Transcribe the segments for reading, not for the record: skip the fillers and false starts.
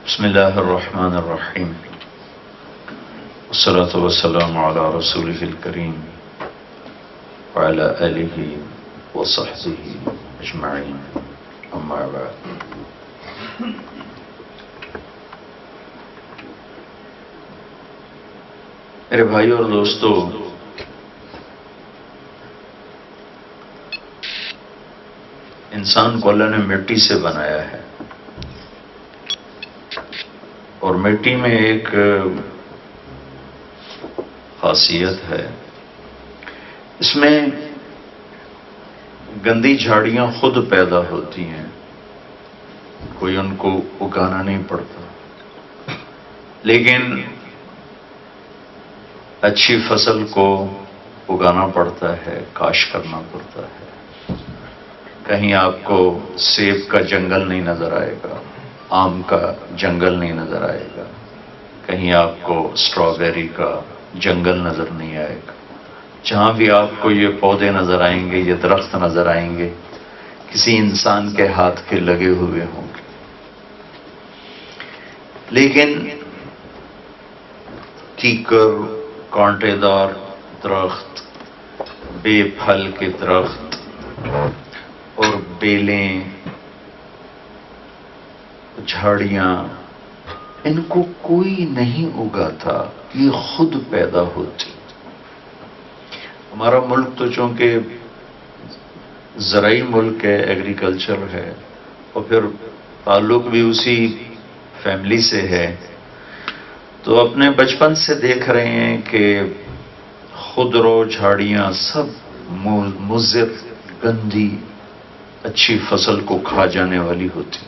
بسم اللہ الرحمن الرحیم والصلاة والسلام علی رسولہ الکریم وعلی آلہ وصحبہ اجمعین اما بعد۔ میرے بھائیو اور دوستو، انسان کو اللہ نے مٹی سے بنایا ہے، اور مٹی میں ایک خاصیت ہے، اس میں گندی جھاڑیاں خود پیدا ہوتی ہیں، کوئی ان کو اگانا نہیں پڑتا، لیکن اچھی فصل کو اگانا پڑتا ہے، کاش کرنا پڑتا ہے۔ کہیں آپ کو سیب کا جنگل نہیں نظر آئے گا، آم کا جنگل نہیں نظر آئے گا، کہیں آپ کو اسٹرابیری کا جنگل نظر نہیں آئے گا۔ جہاں بھی آپ کو یہ پودے نظر آئیں گے، یہ درخت نظر آئیں گے، کسی انسان کے ہاتھ کے لگے ہوئے ہوں گے۔ لیکن کیکر، کانٹے دار درخت، بے پھل کے درخت اور بیلیں، جھاڑیاں، ان کو کوئی نہیں اگاتا، یہ خود پیدا ہوتی۔ ہمارا ملک تو چونکہ زرعی ملک ہے، ایگریکلچر ہے، اور پھر تعلق بھی اسی فیملی سے ہے، تو اپنے بچپن سے دیکھ رہے ہیں کہ خودرو جھاڑیاں سب مضر، گندی، اچھی فصل کو کھا جانے والی ہوتی،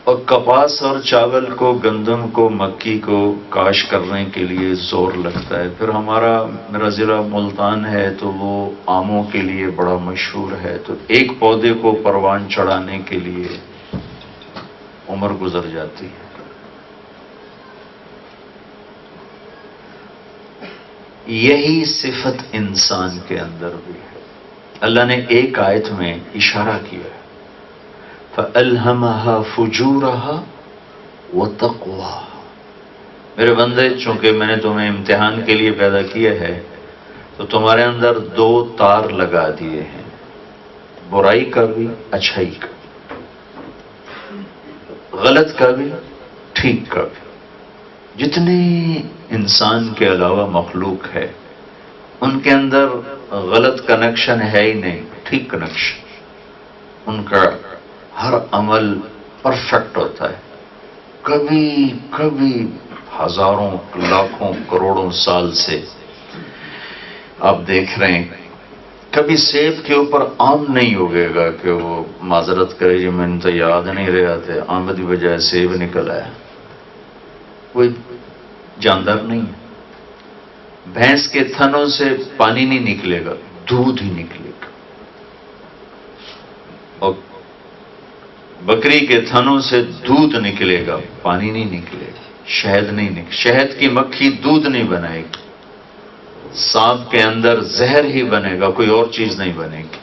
اور کپاس اور چاول کو، گندم کو، مکی کو کاش کرنے کے لیے زور لگتا ہے۔ پھر میرا ضلع ملتان ہے تو وہ آموں کے لیے بڑا مشہور ہے، تو ایک پودے کو پروان چڑھانے کے لیے عمر گزر جاتی ہے۔ یہی صفت انسان کے اندر بھی ہے۔ اللہ نے ایک آیت میں اشارہ کیا ہے، فَأَلْهَمَهَا فُجُورَهَا وَتَقْوَاهَا۔ میرے بندے، چونکہ میں نے تمہیں امتحان کے لیے پیدا کیا ہے تو تمہارے اندر دو تار لگا دیے ہیں، برائی کا بھی، اچھائی کا، غلط کا بھی، ٹھیک کا بھی۔ جتنے انسان کے علاوہ مخلوق ہے ان کے اندر غلط کنیکشن ہے ہی نہیں، ٹھیک کنیکشن۔ ان کا ہر عمل پرفیکٹ ہوتا ہے۔ کبھی کبھی ہزاروں، لاکھوں، کروڑوں سال سے آپ دیکھ رہے ہیں، کبھی سیب کے اوپر آم نہیں اگے گا کہ وہ معذرت کرے جی میں نے تو یاد نہیں رہا تھے، آم کی بجائے سیب نکل آیا۔ کوئی جاندار نہیں ہے۔ بھینس کے تھنوں سے پانی نہیں نکلے گا، دودھ ہی نکلے گا، اور بکری کے تھنوں سے دودھ نکلے گا، پانی نہیں نکلے گا، شہد نہیں نکلے، شہد کی مکھی دودھ نہیں بنائے گی، سانپ کے اندر زہر ہی بنے گا، کوئی اور چیز نہیں بنے گی۔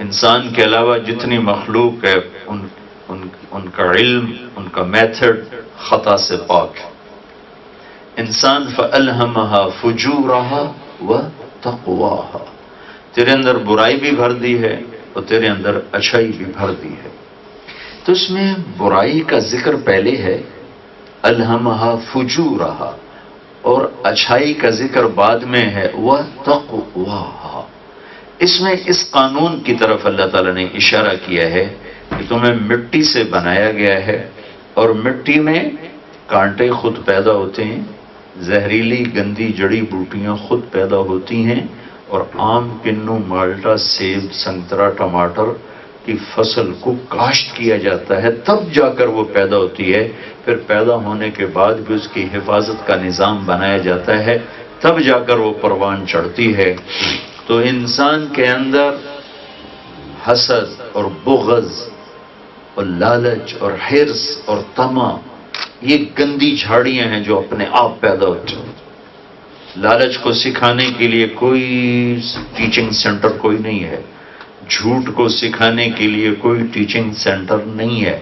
انسان کے علاوہ جتنی مخلوق ہے ان کا علم، ان کا میتھڈ خطا سے پاک ہے۔ انسان فَأَلْهَمَهَا فُجُورَهَا وَتَقْوَاهَا، تیرے اندر برائی بھی بھر دی ہے اور تیرے اندر اچھائی بھی بھر دی ہے۔ تو اس میں برائی کا ذکر پہلے ہے، أَلْهَمَهَا فُجُورَهَا، اور اچھائی کا ذکر بعد میں ہے، وَتَقْوَاهَا۔ اس میں اس قانون کی طرف اللہ تعالیٰ نے اشارہ کیا ہے کہ تمہیں مٹی سے بنایا گیا ہے، اور مٹی میں کانٹے خود پیدا ہوتے ہیں، زہریلی گندی جڑی بوٹیاں خود پیدا ہوتی ہیں، اور آم، کنو، مالٹا، سیب، سنترا، ٹماٹر کی فصل کو کاشت کیا جاتا ہے، تب جا کر وہ پیدا ہوتی ہے۔ پھر پیدا ہونے کے بعد بھی اس کی حفاظت کا نظام بنایا جاتا ہے، تب جا کر وہ پروان چڑھتی ہے۔ تو انسان کے اندر حسد اور بغض اور لالچ اور حرص اور طمع، یہ گندی جھاڑیاں ہیں جو اپنے آپ پیدا ہوتی ہیں۔ لالچ کو سکھانے کے لیے کوئی ٹیچنگ سینٹر کوئی نہیں ہے، جھوٹ کو سکھانے کے لیے کوئی ٹیچنگ سینٹر نہیں ہے،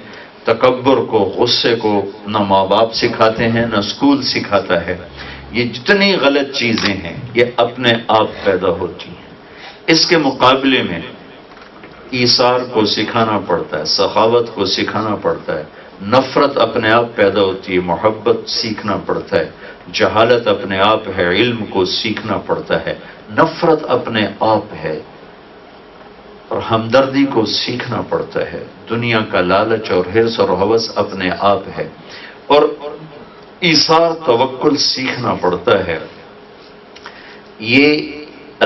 تکبر کو، غصے کو نہ ماں باپ سکھاتے ہیں نہ اسکول سکھاتا ہے. یہ جتنی غلط چیزیں ہیں یہ اپنے آپ پیدا ہوتی ہیں. اس کے مقابلے میں ایثار کو سکھانا پڑتا ہے، سخاوت کو سکھانا پڑتا ہے، نفرت اپنے آپ پیدا ہوتی ہے، محبت سیکھنا پڑتا ہے، جہالت اپنے آپ ہے، علم کو سیکھنا پڑتا ہے، نفرت اپنے آپ ہے اور ہمدردی کو سیکھنا پڑتا ہے، دنیا کا لالچ اور حرص اور ہوس اپنے آپ ہے، اور ایثار توکل سیکھنا پڑتا ہے. یہ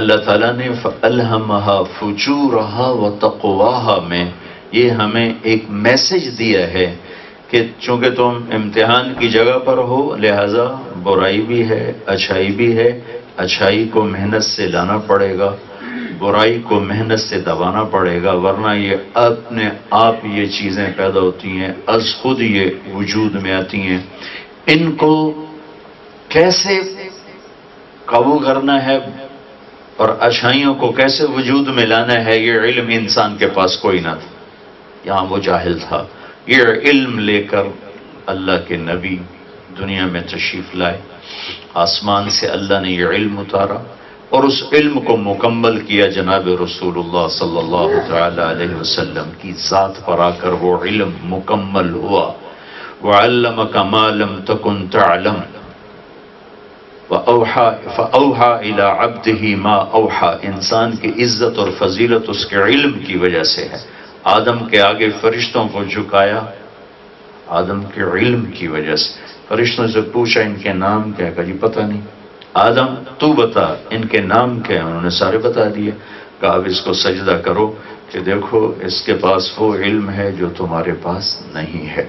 اللہ تعالیٰ نے فَأَلْهَمَهَا فُجُورَهَا وَتَقْوَاهَا میں یہ ہمیں ایک میسج دیا ہے کہ چونکہ تم امتحان کی جگہ پر ہو لہذا برائی بھی ہے، اچھائی بھی ہے. اچھائی کو محنت سے لانا پڑے گا، برائی کو محنت سے دبانا پڑے گا، ورنہ یہ اپنے آپ یہ چیزیں پیدا ہوتی ہیں، از خود یہ وجود میں آتی ہیں. ان کو کیسے قابو کرنا ہے اور اچھائیوں کو کیسے وجود میں لانا ہے، یہ علم انسان کے پاس کوئی نہ تھا. یہاں وہ جاہل تھا. یہ علم لے کر اللہ کے نبی دنیا میں تشریف لائے، آسمان سے اللہ نے یہ علم اتارا اور اس علم کو مکمل کیا جناب رسول اللہ صلی اللہ تعالی علیہ وسلم کی ذات پر آ کر وہ علم مکمل ہوا. وَعَلَّمَكَ مَا لَمْ تَكُنْ تَعْلَمْ فَأَوْحَى إِلَىٰ عَبْدِهِ مَا أَوْحَى. انسان کی عزت اور فضیلت اس کے علم کی وجہ سے ہے. آدم کے آگے فرشتوں کو جھکایا آدم کے علم کی وجہ سے. فرشتوں سے پوچھا ان کے نام کیا؟ کہا جی پتہ نہیں. آدم تو بتا ان کے نام کیا ہیں؟ انہوں نے سارے بتا دیے. کہا اب اس کو سجدہ کرو کہ دیکھو اس کے پاس وہ علم ہے جو تمہارے پاس نہیں ہے.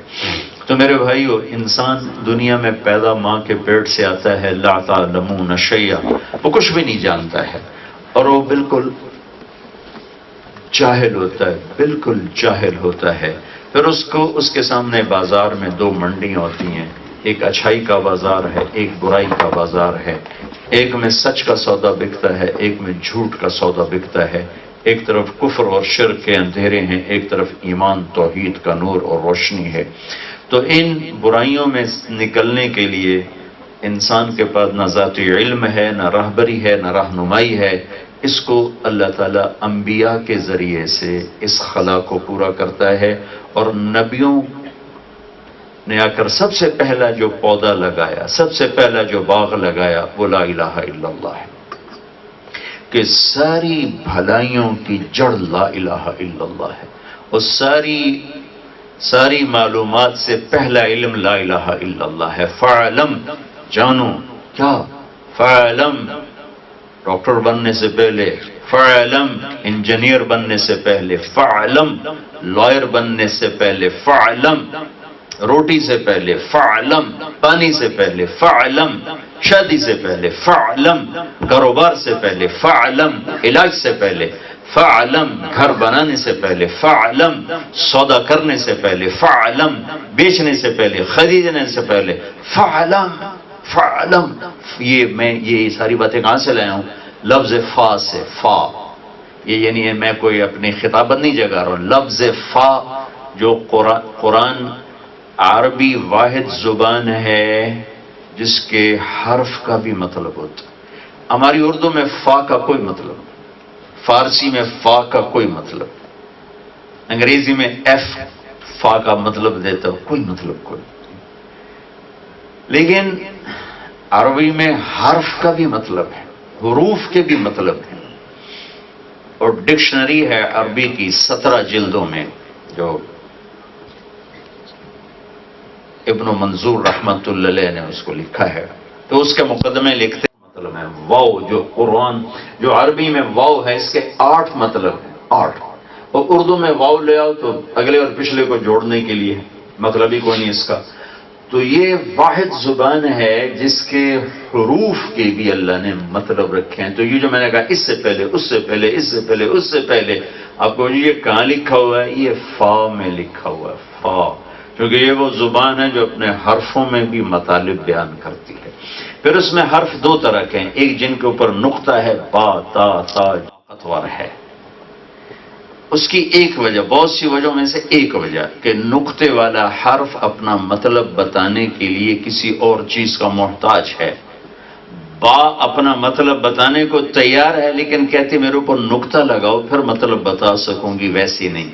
تو میرے بھائیو، انسان دنیا میں پیدا ماں کے پیٹ سے آتا ہے لا تعلمون شیئا، وہ کچھ بھی نہیں جانتا ہے اور وہ بالکل جاہل ہوتا ہے، بالکل جاہل ہوتا ہے. پھر اس کے سامنے بازار میں دو منڈیاں ہوتی ہیں، ایک اچھائی کا بازار ہے، ایک برائی کا بازار ہے. ایک میں سچ کا سودا بکتا ہے، ایک میں جھوٹ کا سودا بکتا ہے. ایک طرف کفر اور شرک کے اندھیرے ہیں، ایک طرف ایمان توحید کا نور اور روشنی ہے. تو ان برائیوں میں نکلنے کے لیے انسان کے پاس نہ ذاتی علم ہے، نہ راہبری ہے، نہ رہنمائی ہے. اس کو اللہ تعالیٰ انبیاء کے ذریعے سے اس خلا کو پورا کرتا ہے. اور نبیوں نے آ کر سب سے پہلا جو پودا لگایا، سب سے پہلا جو باغ لگایا وہ لا الہ الا اللہ ہے کہ ساری بھلائیوں کی جڑ لا الہ الا اللہ ہے. اور ساری معلومات سے پہلا علم لا الہ الا اللہ ہے. فعلم، جانو کیا؟ فعلم ڈاکٹر بننے سے پہلے، فعلم انجینئر بننے سے پہلے، فعلم لائر بننے سے پہلے، فعلم روٹی سے پہلے، فعلم پانی سے پہلے، فعلم شادی سے پہلے، فعلم کاروبار سے پہلے، فعلم علاج سے پہلے، فعلم گھر بنانے سے پہلے، فعلم سودا کرنے سے پہلے، فعلم بیچنے سے پہلے، خریدنے سے پہلے، فعلم فعلم. میں یہ ساری باتیں کہاں سے لایا ہوں؟ لفظ فا سے. فا یہ یعنی میں کوئی اپنی خطابت نہیں جگا رہا ہوں. لفظ فا جو قرآن عربی واحد زبان ہے جس کے حرف کا بھی مطلب ہوتا ہے. ہماری اردو میں فا کا کوئی مطلب، فارسی میں فا کا کوئی مطلب، انگریزی میں ایف فا کا مطلب دیتا ہو، کوئی مطلب کوئی. لیکن عربی میں حرف کا بھی مطلب ہے، حروف کے بھی مطلب ہے. اور ڈکشنری ہے عربی کی 17 جلدوں میں جو ابن منظور رحمت اللہ علیہ نے اس کو لکھا ہے. تو اس کے مقدمے لکھتے مطلب ہے واو. جو قرآن جو عربی میں واو ہے اس کے 8 مطلب ہیں، 8. اور اردو میں واو لے آؤ تو اگلے اور پچھلے کو جوڑنے کے لیے مطلب ہی کوئی نہیں اس کا. تو یہ واحد زبان ہے جس کے حروف کے بھی اللہ نے مطلب رکھے ہیں. تو یہ جو میں نے کہا اس سے پہلے، اس سے پہلے، اس سے پہلے، اس سے پہلے، آپ کو یہ کہاں لکھا ہوا ہے؟ یہ فا میں لکھا ہوا ہے. فا کیونکہ یہ وہ زبان ہے جو اپنے حرفوں میں بھی مطالب بیان کرتی ہے. پھر اس میں حرف 2 طرح کے ہیں، ایک جن کے اوپر نقطہ ہے، با تا تا طاقتور ہے، اس کی ایک وجہ، بہت سی وجہوں میں سے ایک وجہ کہ نقطے والا حرف اپنا مطلب بتانے کے لیے کسی اور چیز کا محتاج ہے۔ با اپنا مطلب بتانے کو تیار ہے لیکن کہتی میرے اوپر نقطہ لگاؤ پھر مطلب بتا سکوں گی، ویسی نہیں۔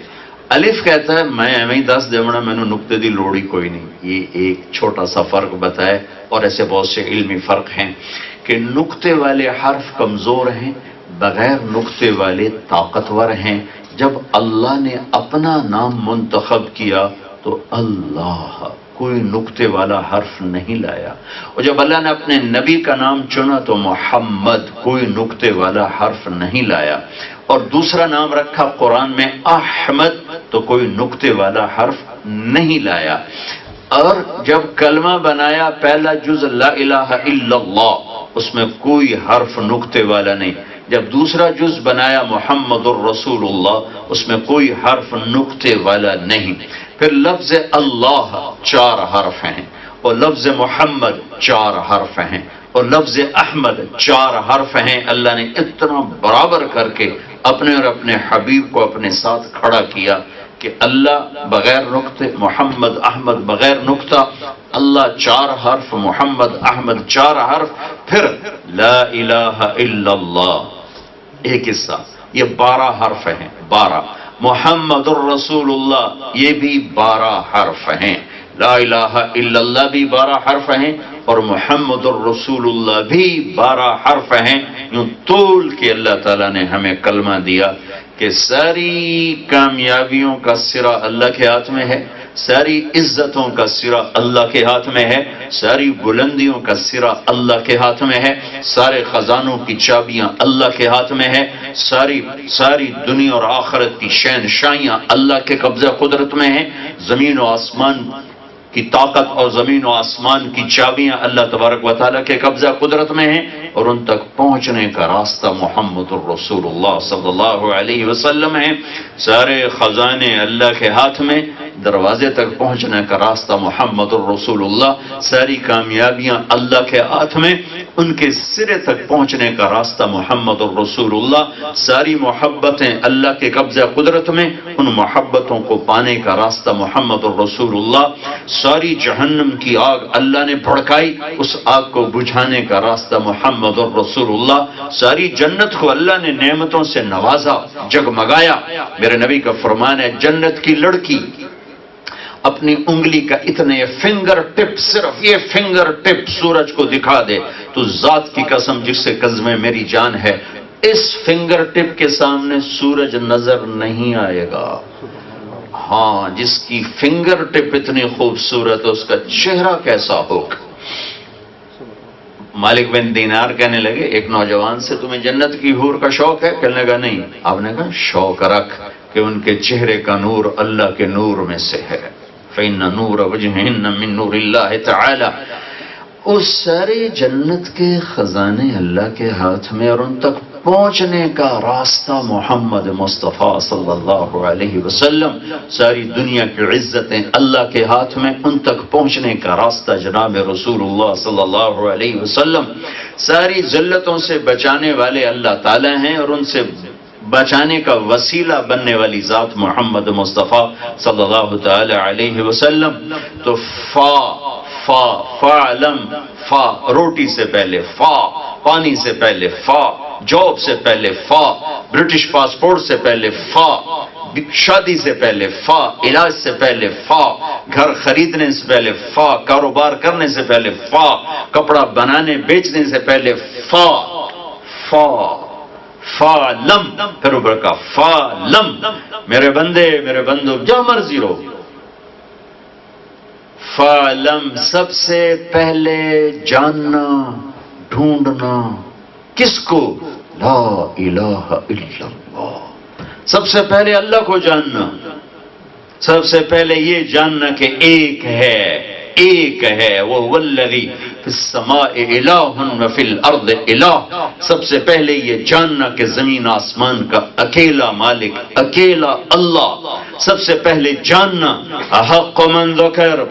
الف کہتا ہے میں ایویں 10 دیونا میں نے نقطے دی لوڑی کوئی نہیں۔ یہ ایک چھوٹا سا فرق بتایا، اور ایسے بہت سے علمی فرق ہیں کہ نقطے والے حرف کمزور ہیں، بغیر نقطے والے طاقتور ہیں۔ جب اللہ نے اپنا نام منتخب کیا تو اللہ کوئی نقطے والا حرف نہیں لایا، اور جب اللہ نے اپنے نبی کا نام چنا تو محمد کوئی نقطے والا حرف نہیں لایا، اور دوسرا نام رکھا قرآن میں احمد تو کوئی نقطے والا حرف نہیں لایا۔ اور جب کلمہ بنایا پہلا جز لا الہ الا اللہ، اس میں کوئی حرف نقطے والا نہیں۔ جب دوسرا جز بنایا محمد الرسول اللہ، اس میں کوئی حرف نقطے والا نہیں۔ پھر لفظ اللہ 4 حرف ہیں، اور لفظ محمد 4 حرف ہیں، اور لفظ احمد 4 حرف ہیں۔ اللہ نے اتنا برابر کر کے اپنے اور اپنے حبیب کو اپنے ساتھ کھڑا کیا کہ اللہ بغیر نقطے، محمد احمد بغیر نقطہ، اللہ 4 حرف، محمد احمد 4 حرف، پھر لا الہ الا اللہ ایک حصہ، یہ 12 حرف ہیں، 12۔ محمد الرسول اللہ یہ بھی 12 حرف ہیں، لا الہ الا اللہ بھی 12 حرف ہیں، اور محمد الرسول اللہ بھی 12 حرف ہیں۔ یوں طول کے اللہ تعالیٰ نے ہمیں کلمہ دیا کہ ساری کامیابیوں کا سرا اللہ کے ہاتھ میں ہے، ساری عزتوں کا سرا اللہ کے ہاتھ میں ہے، ساری بلندیوں کا سرا اللہ کے ہاتھ میں ہے، سارے خزانوں کی چابیاں اللہ کے ہاتھ میں ہے، ساری دنیا اور آخرت کی شہنشاہیاں اللہ کے قبضہ قدرت میں ہیں، زمین و آسمان کی طاقت اور زمین و آسمان کی چابیاں اللہ تبارک و تعالیٰ کے قبضہ قدرت میں ہیں، اور ان تک پہنچنے کا راستہ محمد الرسول اللہ صلی اللہ علیہ وسلم ہے۔ سارے خزانے اللہ کے ہاتھ میں، دروازے تک پہنچنے کا راستہ محمد الرسول اللہ، ساری کامیابیاں اللہ کے ہاتھ میں، ان کے سرے تک پہنچنے کا راستہ محمد الرسول اللہ، ساری محبتیں اللہ کے قبضہ قدرت میں، ان محبتوں کو پانے کا راستہ محمد الرسول اللہ، ساری جہنم کی آگ اللہ نے بھڑکائی، اس آگ کو بجھانے کا راستہ محمد الرسول اللہ، ساری جنت کو اللہ نے نعمتوں سے نوازا، جگمگایا۔ میرے نبی کا فرمان ہے جنت کی لڑکی اپنی انگلی کا اتنے فنگر ٹپ، صرف یہ فنگر ٹپ سورج کو دکھا دے تو ذات کی قسم جس سے قسم میری جان ہے، اس فنگر ٹپ کے سامنے سورج نظر نہیں آئے گا۔ ہاں، جس کی فنگر ٹپ اتنی خوبصورت ہے اس کا چہرہ کیسا ہوگا۔ مالک بن دینار کہنے لگے ایک نوجوان سے تمہیں جنت کی حور کا شوق ہے؟ کہنے لگا نہیں۔ آپ نے کہا شوق رکھ کہ ان کے چہرے کا نور اللہ کے نور میں سے ہے، فَإِنَّ نُورَ وَجْهِهِنَّ مِن نُورِ اللَّهِ تَعَالَى۔ اس سارے جنت کے خزانے اللہ کے ہاتھ میں، اور ان تک پہنچنے کا راستہ محمد مصطفیٰ صلی اللہ علیہ وسلم، ساری دنیا کی عزتیں اللہ کے ہاتھ میں، ان تک پہنچنے کا راستہ جناب رسول اللہ صلی اللہ علیہ وسلم، ساری ذلتوں سے بچانے والے اللہ تعالی ہیں، اور ان سے بچانے کا وسیلہ بننے والی ذات محمد مصطفیٰ صلی اللہ تعالی علیہ وسلم۔ تو فعلم، فا روٹی سے پہلے فا، پانی سے پہلے فا، جاب سے پہلے فا، برٹش پاسپورٹ سے پہلے فا، شادی سے پہلے فا، علاج سے پہلے فا، گھر خریدنے سے پہلے فا، کاروبار کرنے سے پہلے فا، کپڑا بنانے بیچنے سے پہلے فا، فا فالم، پھر اوپر کا فالم، میرے بندے میرے بندو جو مرضی رہو، فالم سب سے پہلے جاننا، ڈھونڈنا، کس کو؟ لا الہ الا اللہ، سب سے پہلے اللہ کو جاننا، سب سے پہلے یہ جاننا کہ ایک ہے وہ والذی فی السماء الہ وفی الارض الہ، سب سے پہلے یہ جاننا کہ زمین آسمان کا اکیلا مالک، اکیلا اللہ، سب سے پہلے جاننا احق من ذکر،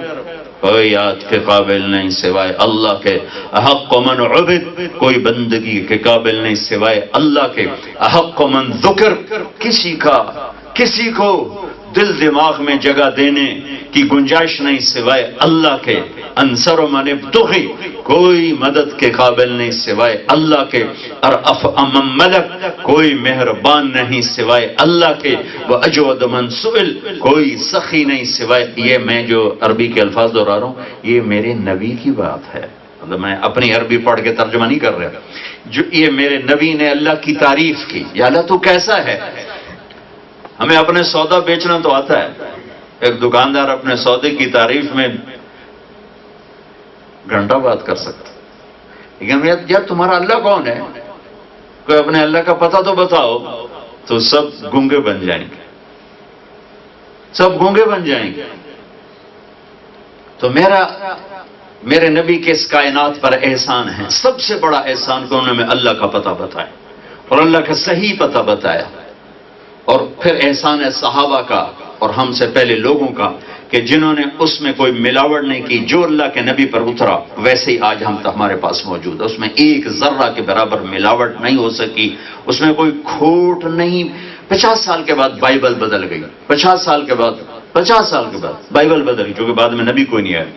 کوئی یاد کے قابل نہیں سوائے اللہ کے، احق من عبد، کوئی بندگی کے قابل نہیں سوائے اللہ کے، احق من ذکر، کسی کو دل دماغ میں جگہ دینے کی گنجائش نہیں سوائے اللہ کے، انصر من ابتغی، کوئی مدد کے قابل نہیں سوائے اللہ کے، ارأف من ملک، کوئی مہربان نہیں سوائے اللہ کے، واجود من سئل، کوئی سخی نہیں سوائے، یہ میں جو عربی کے الفاظ دہرا رہا ہوں یہ میرے نبی کی بات ہے، مطلب میں اپنی عربی پڑھ کے ترجمہ نہیں کر رہا، جو یہ میرے نبی نے اللہ کی تعریف کی، یا اللہ تو کیسا ہے۔ ہمیں اپنے سودا بیچنا تو آتا ہے، ایک دکاندار اپنے سودے کی تعریف میں گھنٹہ بات کر سکتا، لیکن یار تمہارا اللہ کون ہے، کوئی اپنے اللہ کا پتہ تو بتاؤ، تو سب گونگے بن جائیں گے، سب گونگے بن جائیں گے۔ تو میرے نبی کے اس کائنات پر احسان ہے، سب سے بڑا احسان کہ انہوں نے اللہ کا پتہ بتایا اور اللہ کا صحیح پتہ بتایا، اور پھر احسان ہے صحابہ کا اور ہم سے پہلے لوگوں کا کہ جنہوں نے اس میں کوئی ملاوٹ نہیں کی، جو اللہ کے نبی پر اترا ویسے ہی آج ہم ہمارے پاس موجود ہے، اس میں ایک ذرہ کے برابر ملاوٹ نہیں ہو سکی، اس میں کوئی کھوٹ نہیں۔ 50 سال کے بعد بائبل بدل گئی، 50 سال کے بعد بائبل بدل گئی، کیونکہ بعد میں نبی کوئی نہیں آیا،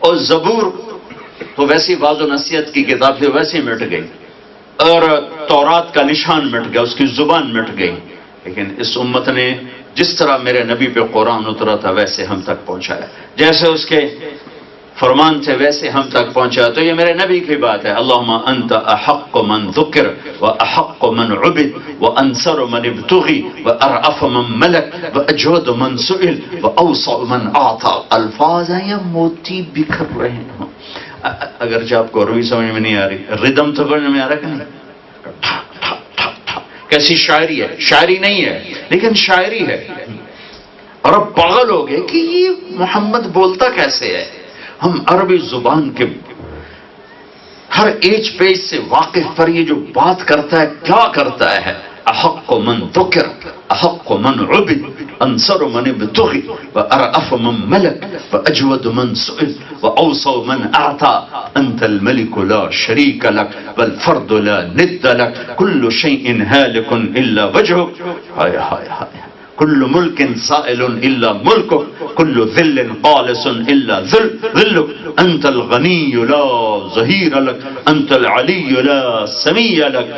اور زبور تو ویسی واضح و نصیحت کی کتاب تھی ویسے ہی مٹ گئی، اور تورات کا نشان مٹ گیا، اس کی زبان مٹ گئی، لیکن اس امت نے جس طرح میرے نبی پہ قرآن اترا تھا ویسے ہم تک پہنچایا، جیسے اس کے فرمان تھے ویسے ہم تک پہنچایا۔ تو یہ میرے نبی کی بات ہے، اللہم انت احق من ذکر و احق من عبد و انصر من ابتغی و ارعف من ملک و اجود من سئل و اوسع من اعطا۔ الفاظ ہیں یا موتی بکھر رہے ہیں، اگرچہ آپ کو عربی سمجھ میں نہیں آ رہی، ردم تو سمجھ میں آ رہا کہ نہیں؟ کیسی شاعری ہے، شاعری نہیں ہے لیکن شاعری ہے، اور اب پاگل ہو گئے کہ یہ محمد بولتا کیسے ہے۔ ہم عربی زبان کے ہر ایج پیج سے واقف پر یہ جو بات کرتا ہے کیا کرتا ہے، احق من ذکر احق من عبد انصر من ابتغی و ارعف من ملک و اجود من سئل و اوسع من اعطا انت الملک لا شریک لک والفرد لا ند لک کل شیء ہالک الا وجہک، ہائے ہائے ہائے، کل ملک سائل الا ملکک کل ذل قالص الا ذلک انت الغنی لا ظہیر لک انت العلی لا سمیع لک۔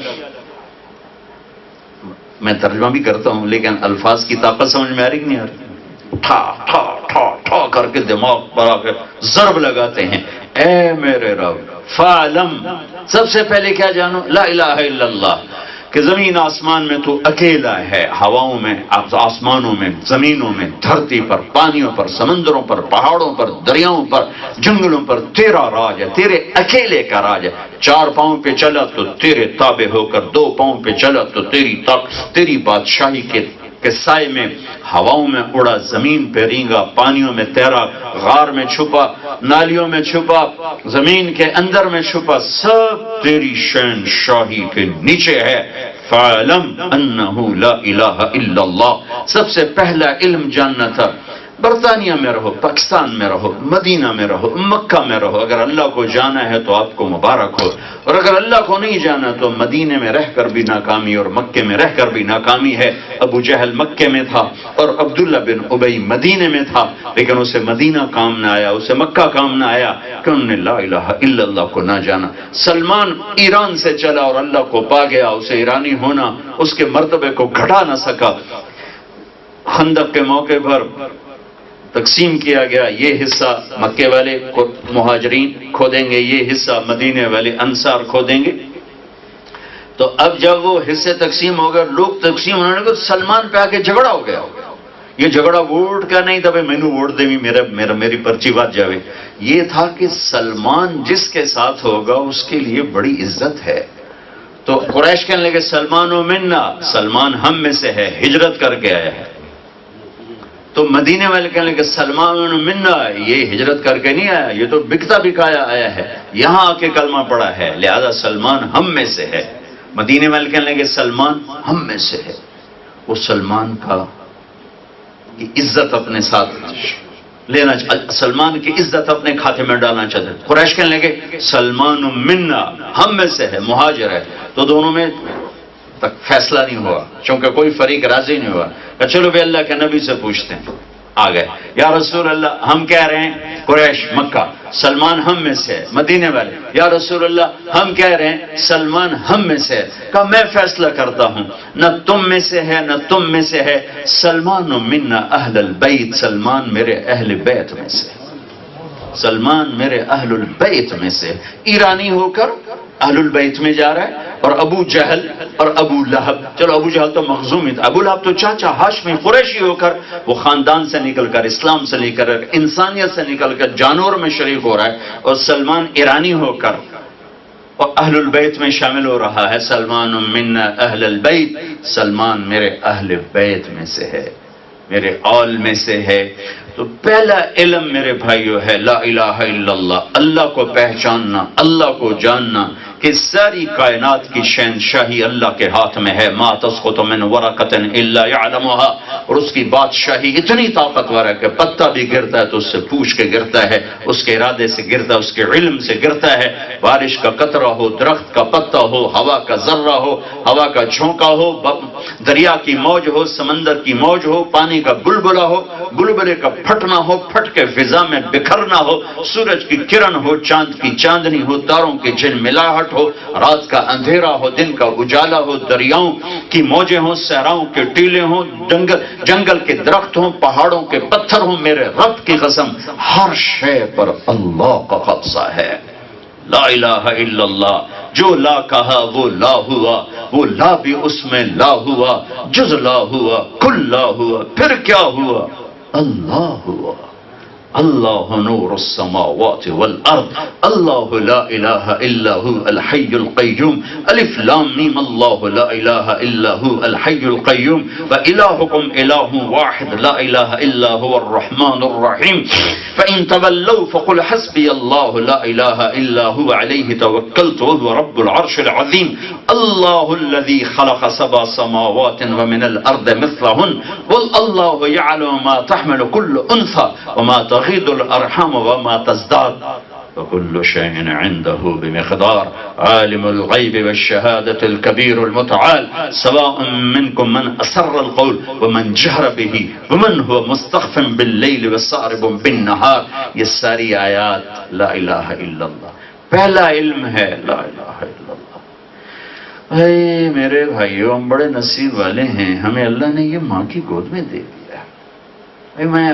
میں ترجمہ بھی کرتا ہوں لیکن الفاظ کی طاقت سمجھ میں آ رہی کہ نہیں آ رہی؟ ٹھا ٹھا ٹھا ٹھا کر کے دماغ پر آ کے ضرب لگاتے ہیں، اے میرے رب فعلم، سب سے پہلے کیا جانو، لا الہ الا اللہ، کہ زمین آسمان میں تو اکیلا ہے، ہواؤں میں، آسمانوں میں، زمینوں میں، دھرتی پر، پانیوں پر، سمندروں پر، پہاڑوں پر، دریاؤں پر، جنگلوں پر، تیرا راج ہے، تیرے اکیلے کا راج ہے۔ 4 پاؤں پہ چلا تو تیرے تابع ہو کر، 2 پاؤں پہ چلا تو تیری بادشاہی کے سائے میں، ہواؤں میں اڑا، زمین پہ رینگا، پانیوں میں تیرا، غار میں چھپا، نالیوں میں چھپا، زمین کے اندر میں چھپا، سب تیری شہن شاہی کے نیچے ہے۔ فَعَلَمْ أَنَّهُ لَا إِلَهَ إِلَّا اللَّهِ، سب سے پہلا علم جاننا تھا۔ برطانیہ میں رہو، پاکستان میں رہو، مدینہ میں رہو، مکہ میں رہو، اگر اللہ کو جانا ہے تو آپ کو مبارک ہو، اور اگر اللہ کو نہیں جانا تو مدینے میں رہ کر بھی ناکامی اور مکے میں رہ کر بھی ناکامی ہے۔ ابو جہل مکے میں تھا اور عبداللہ بن ابی مدینے میں تھا، لیکن اسے مدینہ کام نہ آیا، اسے مکہ کام نہ آیا کہ انہوں نے لا الہ الا اللہ کو نہ جانا۔ سلمان ایران سے چلا اور اللہ کو پا گیا، اسے ایرانی ہونا اس کے مرتبے کو گھٹا نہ سکا۔ خندق کے موقع پر تقسیم کیا گیا، یہ حصہ مکے والے مہاجرین کھو دیں گے، یہ حصہ مدینے والے انصار کھو دیں گے۔ تو اب جب وہ حصے تقسیم ہو گئے، لوگ تقسیم ہونے کو، سلمان پہ آ کے جھگڑا ہو گیا۔ یہ جھگڑا ووٹ کا نہیں تھا، میں نے ووٹ دے بھی میری پرچی بات جاوے، یہ تھا کہ سلمان جس کے ساتھ ہوگا اس کے لیے بڑی عزت ہے۔ تو قریش کہنے لگے سلمان و منا، سلمان ہم میں سے ہے، ہجرت کر کے آیا ہے۔ تو مدینے والے کہنے لگے سلمان منا، یہ ہجرت کر کے نہیں آیا، یہ تو بکتا بکایا آیا ہے، یہاں آ کے کلمہ پڑا ہے، لہذا سلمان ہم میں سے ہے۔ مدینے والے کہنے لگے سلمان ہم میں سے ہے۔ وہ سلمان کا عزت اپنے ساتھ لینا، سلمان کی عزت اپنے کھاتے میں ڈالنا چاہتے۔ قریش کہنے لگے سلمان منا، ہم میں سے ہے، مہاجر ہے۔ تو دونوں میں تک فیصلہ نہیں ہوا، چونکہ کوئی فریق راضی نہیں ہوا۔ کہ چلو بھی اللہ کے نبی سے پوچھتے ہیں. آ گئے. یا رسول اللہ ہم کہہ رہے ہیں قریش مکہ سلمان ہم میں سے ہے، مدینے والے. یا رسول اللہ ہم کہہ رہے ہیں سلمان ہم میں سے ہے. کہا میں فیصلہ کرتا ہوں، نہ تم میں سے ہے نہ تم میں سے ہے، سلمان منا اہل البیت، سلمان میرے اہل بیت میں سے، سلمان میرے اہل البیت میں سے. ایرانی ہو کر اہل البیت میں جا رہا ہے. اور ابو جہل اور ابو لہب، چلو ابو جہل تو مخزومی تھا، ابو لہب تو چاچا ہاشمی قریشی ہو کر وہ خاندان سے نکل کر، اسلام سے نکل کر، انسانیت سے نکل کر جانور میں شریک ہو رہا ہے. اور سلمان ایرانی ہو کر اور اہل البیت میں شامل ہو رہا ہے. سلمان من اہل البیت، سلمان میرے اہل بیت میں سے ہے، میرے آل میں سے ہے. تو پہلا علم میرے بھائیو ہے لا الہ الا اللہ، اللہ کو پہچاننا، اللہ کو جاننا کہ ساری کائنات کی شہنشاہی اللہ کے ہاتھ میں ہے. ما تسقط من ورقۃ الا يعلمها، اور اس کی بادشاہی اتنی طاقتور ہے کہ پتا بھی گرتا ہے تو اس سے پوچھ کے گرتا ہے، اس کے ارادے سے گرتا ہے، اس کے علم سے گرتا ہے. بارش کا قطرہ ہو، درخت کا پتا ہو، ہوا کا ذرہ ہو، ہوا کا جھونکا ہو، دریا کی موج ہو، سمندر کی موج ہو، پانی کا بلبلہ ہو، بلبلے کا پھٹنا ہو، پھٹ کے فضا میں بکھرنا ہو، سورج کی کرن ہو، چاند کی چاندنی ہو، تاروں کی جھلملاہٹ ہو، رات کا اندھیرا ہو، دن کا اجالا ہو، دریاؤں کی موجیں ہوں، صحراؤں کے ٹیلے ہوں، جنگل کے درخت ہوں، پہاڑوں کے پتھر ہوں، میرے رب کی قسم ہر شے پر اللہ کا قبضہ ہے. لا الہ الا اللہ، جو لا کہا وہ لا ہوا، وہ لا بھی اس میں لا ہوا، جز لا ہوا، کل لا ہوا، پھر کیا ہوا؟ اللہ ہوا. اللہ نور السماوات والارض، اللہ لا الہ الا هو الحی القیوم. الف لام میم، اللہ لا الہ الا هو الحی القیوم. وإلہکم الہ واحد لا الہ الا هو الرحمن الرحیم. فإن تولوا فقل حسبی اللہ لا الہ الا هو علیہ توکلت وهو رب العرش العظیم. اللہ الذی خلق سبع سماوات ومن الارض مثلہن واللہ یعلم ما تحمل كل انثى وما تغيض الارحام وما تزداد وكل شيء عنده بمقدار. عالم الغيب والشهادة الكبير المتعال. سواء منكم من أسر القول ومن جهر به ومن هو مستخف بالليل وسارب بالنهار. یہ ساری آیات لا الہ الا اللہ. پہلا علم ہے لا الہ الا اللہ. اے میرے بھائیو، ہم بڑے نصیب والے ہیں، ہمیں اللہ نے یہ ماں کی گود میں دے دیا. میں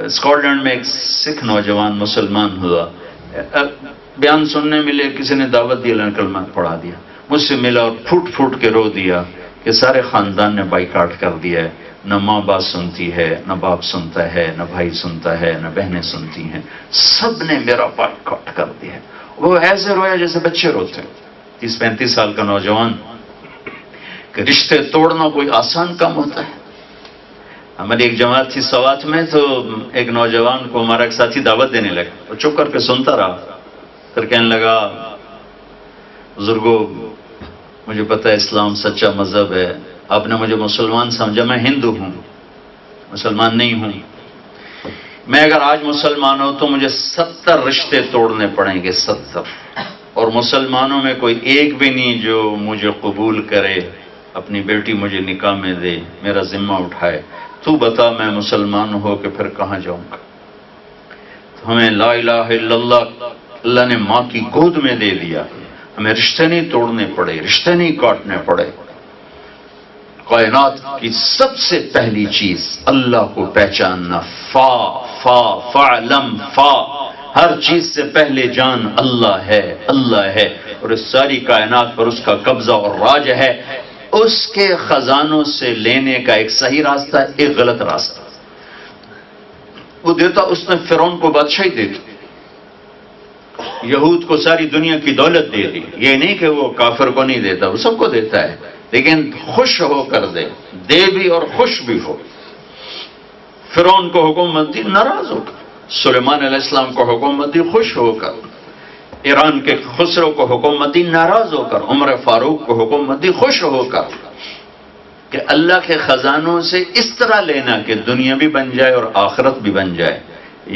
اسکاٹ لینڈ میں ایک سکھ نوجوان مسلمان ہوا، بیان سننے ملے، کسی نے دعوت دی، اللہ نے کلمہ پڑھا دیا. مجھ سے ملا اور پھوٹ پھوٹ کے رو دیا کہ سارے خاندان نے بائیکاٹ کر دیا ہے، نہ ماں بات سنتی ہے، نہ باپ سنتا ہے، نہ بھائی سنتا ہے، نہ بہنیں سنتی ہیں، سب نے میرا بائیکاٹ کر دیا. وہ ایسے رویا جیسے بچے روتے ہیں. 30-35 سال کا نوجوان. کہ رشتے توڑنا کوئی آسان کام ہوتا ہے؟ ہماری ایک جماعت تھی سوات میں، تو ایک نوجوان کو ہمارا ایک ساتھی دعوت دینے لگا. وہ چپ کر کے سنتا رہا، پھر کہنے لگا بزرگوں مجھے پتہ ہے اسلام سچا مذہب ہے، آپ نے مجھے مسلمان سمجھا، میں ہندو ہوں، مسلمان نہیں ہوں. میں اگر آج مسلمان ہوں تو مجھے 70 رشتے توڑنے پڑیں گے، 70. اور مسلمانوں میں کوئی ایک بھی نہیں جو مجھے قبول کرے، اپنی بیٹی مجھے نکاح میں دے، میرا ذمہ اٹھائے. تو بتا میں مسلمان ہو کے پھر کہاں جاؤں گا؟ تو ہمیں لا الہ الا اللہ اللہ نے ماں کی گود میں دے دیا. ہمیں رشتے نہیں توڑنے پڑے، رشتے نہیں کاٹنے پڑے. کائنات کی سب سے پہلی چیز اللہ کو پہچاننا. فعلم ہر چیز سے پہلے جان اللہ ہے، اللہ ہے، اور اس ساری کائنات پر اس کا قبضہ اور راج ہے. اس کے خزانوں سے لینے کا ایک صحیح راستہ ہے، ایک غلط راستہ. وہ دیتا، اس نے فرعون کو بادشاہی دے دی، یہود کو ساری دنیا کی دولت دے دی. یہ نہیں کہ وہ کافر کو نہیں دیتا، وہ سب کو دیتا ہے، لیکن خوش ہو کر دے بھی اور خوش بھی ہو. فرعون کو حکومت دی ناراض ہو کر، سلیمان علیہ السلام کو حکومت دی خوش ہو کر، ایران کے خسرو کو حکومت دی ناراض ہو کر، عمر فاروق کو حکومت دی خوش ہو کر. کہ اللہ کے خزانوں سے اس طرح لینا کہ دنیا بھی بن جائے اور آخرت بھی بن جائے،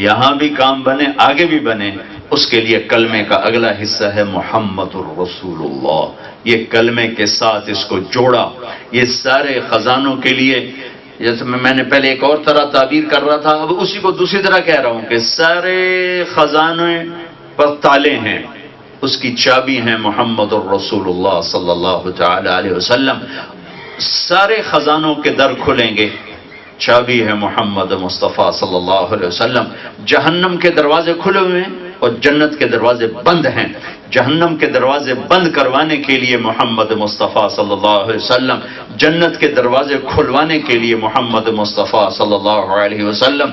یہاں بھی کام بنے، آگے بھی بنے. اس کے لیے کلمے کا اگلا حصہ ہے محمد الرسول اللہ. یہ کلمے کے ساتھ اس کو جوڑا. یہ سارے خزانوں کے لیے، جیسے میں نے پہلے ایک اور طرح تعبیر کر رہا تھا، اب اسی کو دوسری طرح کہہ رہا ہوں کہ سارے خزانے پر تالے ہیں، اس کی چابی ہیں محمد الرسول اللہ صلی اللہ تعالی علیہ وسلم. سارے خزانوں کے در کھلیں گے، چابی ہے محمد مصطفیٰ صلی اللہ علیہ وسلم. جہنم کے دروازے کھلے ہوئے ہیں اور جنت کے دروازے بند ہیں. جہنم کے دروازے بند کروانے کے لیے محمد مصطفیٰ صلی اللہ علیہ وسلم، جنت کے دروازے کھلوانے کے لیے محمد مصطفیٰ صلی اللہ علیہ وسلم،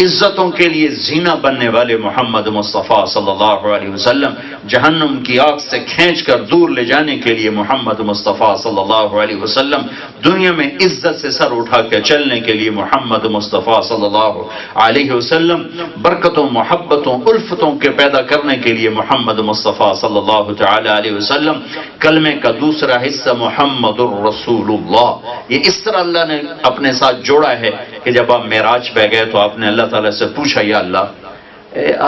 عزتوں کے لیے زینہ بننے والے محمد مصطفیٰ صلی اللہ علیہ وسلم، جہنم کی آگ سے کھینچ کر دور لے جانے کے لیے محمد مصطفیٰ صلی اللہ علیہ وسلم، دنیا میں عزت سے سر اٹھا کے چلنے کے لیے محمد مصطفیٰ صلی اللہ علیہ وسلم، برکتوں، محبتوں، الفتوں کے پیدا کرنے کے لیے محمد مصطفیٰ صلی اللہ تعالی علیہ وسلم. کلمے کا دوسرا حصہ محمد الرسول اللہ. یہ اس طرح اللہ نے اپنے ساتھ جوڑا ہے کہ جب آپ معراج پہ گئے تو آپ نے اللہ تعالیٰ سے پوچھا، یا اللہ،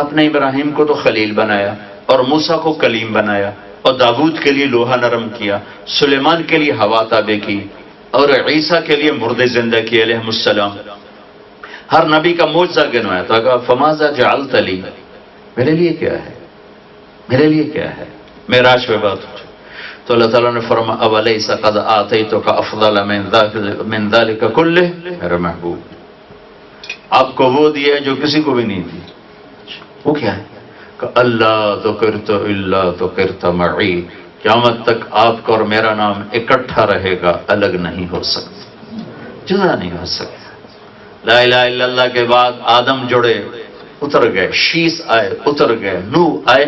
آپ نے ابراہیم کو تو خلیل بنایا اور موسیٰ کو کلیم بنایا اور داؤد کے لیے لوہا نرم کیا، سلیمان کے لیے ہوا تابع کی اور عیسیٰ کے لیے مردے زندہ کیے علیہ السلام. ہر نبی کا معجزہ گنوایا تھا. کہا فماذا جعلت لی، میرے لیے کیا ہے، میرے لیے کیا ہے. معراج پہ بات ہو تو اللہ تعالیٰ نے فرمایا اولیس قد آتیتک افضل من ذلک کلہ، میرے محبوب آپ کو وہ دیا ہے جو کسی کو بھی نہیں دی. وہ کیا ہے؟ کہ اللہ ذکرت الا ذکرت معی، قیامت تک آپ کا اور میرا نام اکٹھا رہے گا، الگ نہیں ہو سکتا، جدا نہیں ہو سکتا. لا الہ الا اللہ کے بعد آدم جڑے، اتر گئے، شیس آئے، اتر گئے، نو آئے.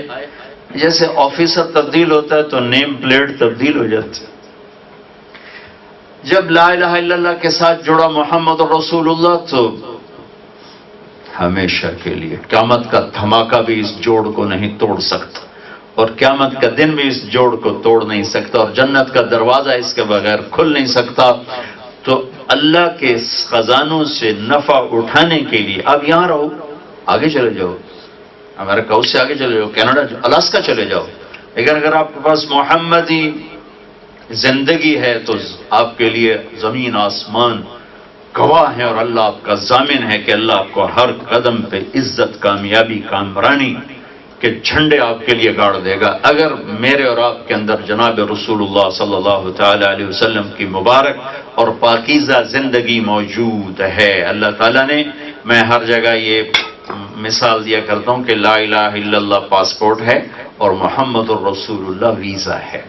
جیسے آفیسر تبدیل ہوتا ہے تو نیم پلیٹ تبدیل ہو جاتی. جب لا الہ الا اللہ کے ساتھ جڑا محمد رسول اللہ تو ہمیشہ کے لیے قیامت کا دھماکہ بھی اس جوڑ کو نہیں توڑ سکتا اور قیامت کا دن بھی اس جوڑ کو توڑ نہیں سکتا اور جنت کا دروازہ اس کے بغیر کھل نہیں سکتا. تو اللہ کے خزانوں سے نفع اٹھانے کے لیے اب یہاں رہو، آگے چلے جاؤ، امریکہ اس سے آگے چلے جاؤ، کینیڈا، الاسکا چلے جاؤ، لیکن اگر آپ کے پاس محمدی زندگی ہے تو آپ کے لیے زمین آسمان گواہ ہیں اور اللہ آپ کا ضامن ہے کہ اللہ آپ کو ہر قدم پہ عزت، کامیابی، کامرانی کے جھنڈے آپ کے لیے گاڑ دے گا اگر میرے اور آپ کے اندر جناب رسول اللہ صلی اللہ تعالی علیہ وسلم کی مبارک اور پاکیزہ زندگی موجود ہے. اللہ تعالیٰ نے، میں ہر جگہ یہ مثال دیا کرتا ہوں کہ لا الہ الا اللہ پاسپورٹ ہے اور محمد الرسول اللہ ویزا ہے.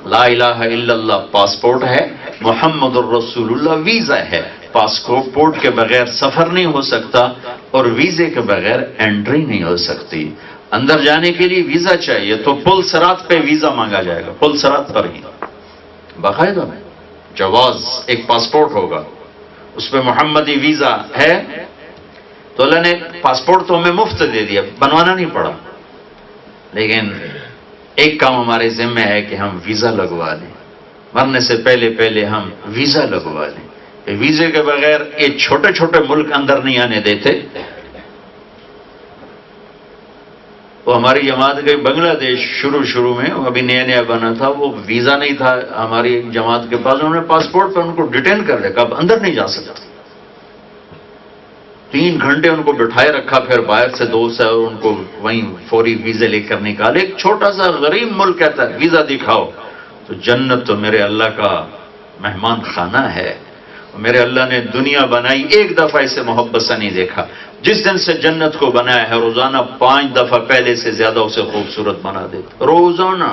لا الہ الا اللہ پاسپورٹ ہے، محمد الرسول اللہ ویزا ہے. پاسپورٹ کے بغیر سفر نہیں ہو سکتا اور ویزے کے بغیر انٹری نہیں ہو سکتی. اندر جانے کے لیے ویزا چاہیے تو پل صراط پہ ویزا مانگا جائے گا، پل صراط پر ہی باقاعدہ جواز ایک پاسپورٹ ہوگا، اس پہ محمدی ویزا ہے. تو اللہ نے پاسپورٹ تو ہمیں مفت دے دیا، بنوانا نہیں پڑا، لیکن ایک کام ہمارے ذمہ ہے کہ ہم ویزا لگوا لیں. مرنے سے پہلے ہم ویزا لگوا لیں. ویزے کے بغیر یہ چھوٹے چھوٹے ملک اندر نہیں آنے دیتے. وہ ہماری جماعت گئی بنگلہ دیش شروع میں، ابھی نیا بنا تھا، وہ ویزا نہیں تھا ہماری جماعت کے پاس، انہوں نے پاسپورٹ پر ان کو ڈیٹین کر دیا، اب اندر نہیں جا سکتا. 3 گھنٹے ان کو بٹھائے رکھا، پھر باہر سے دوست ہے اور ان کو وہیں فوری ویزے لے کر نکالے. ایک چھوٹا سا غریب ملک کہتا ہے ویزا دکھاؤ. تو جنت تو میرے اللہ کا مہمان خانہ ہے. میرے اللہ نے دنیا بنائی، ایک دفعہ اسے محبت سے نہیں دیکھا. جس دن سے جنت کو بنایا ہے روزانہ 5 دفعہ پہلے سے زیادہ اسے خوبصورت بنا دیتا روزانہ،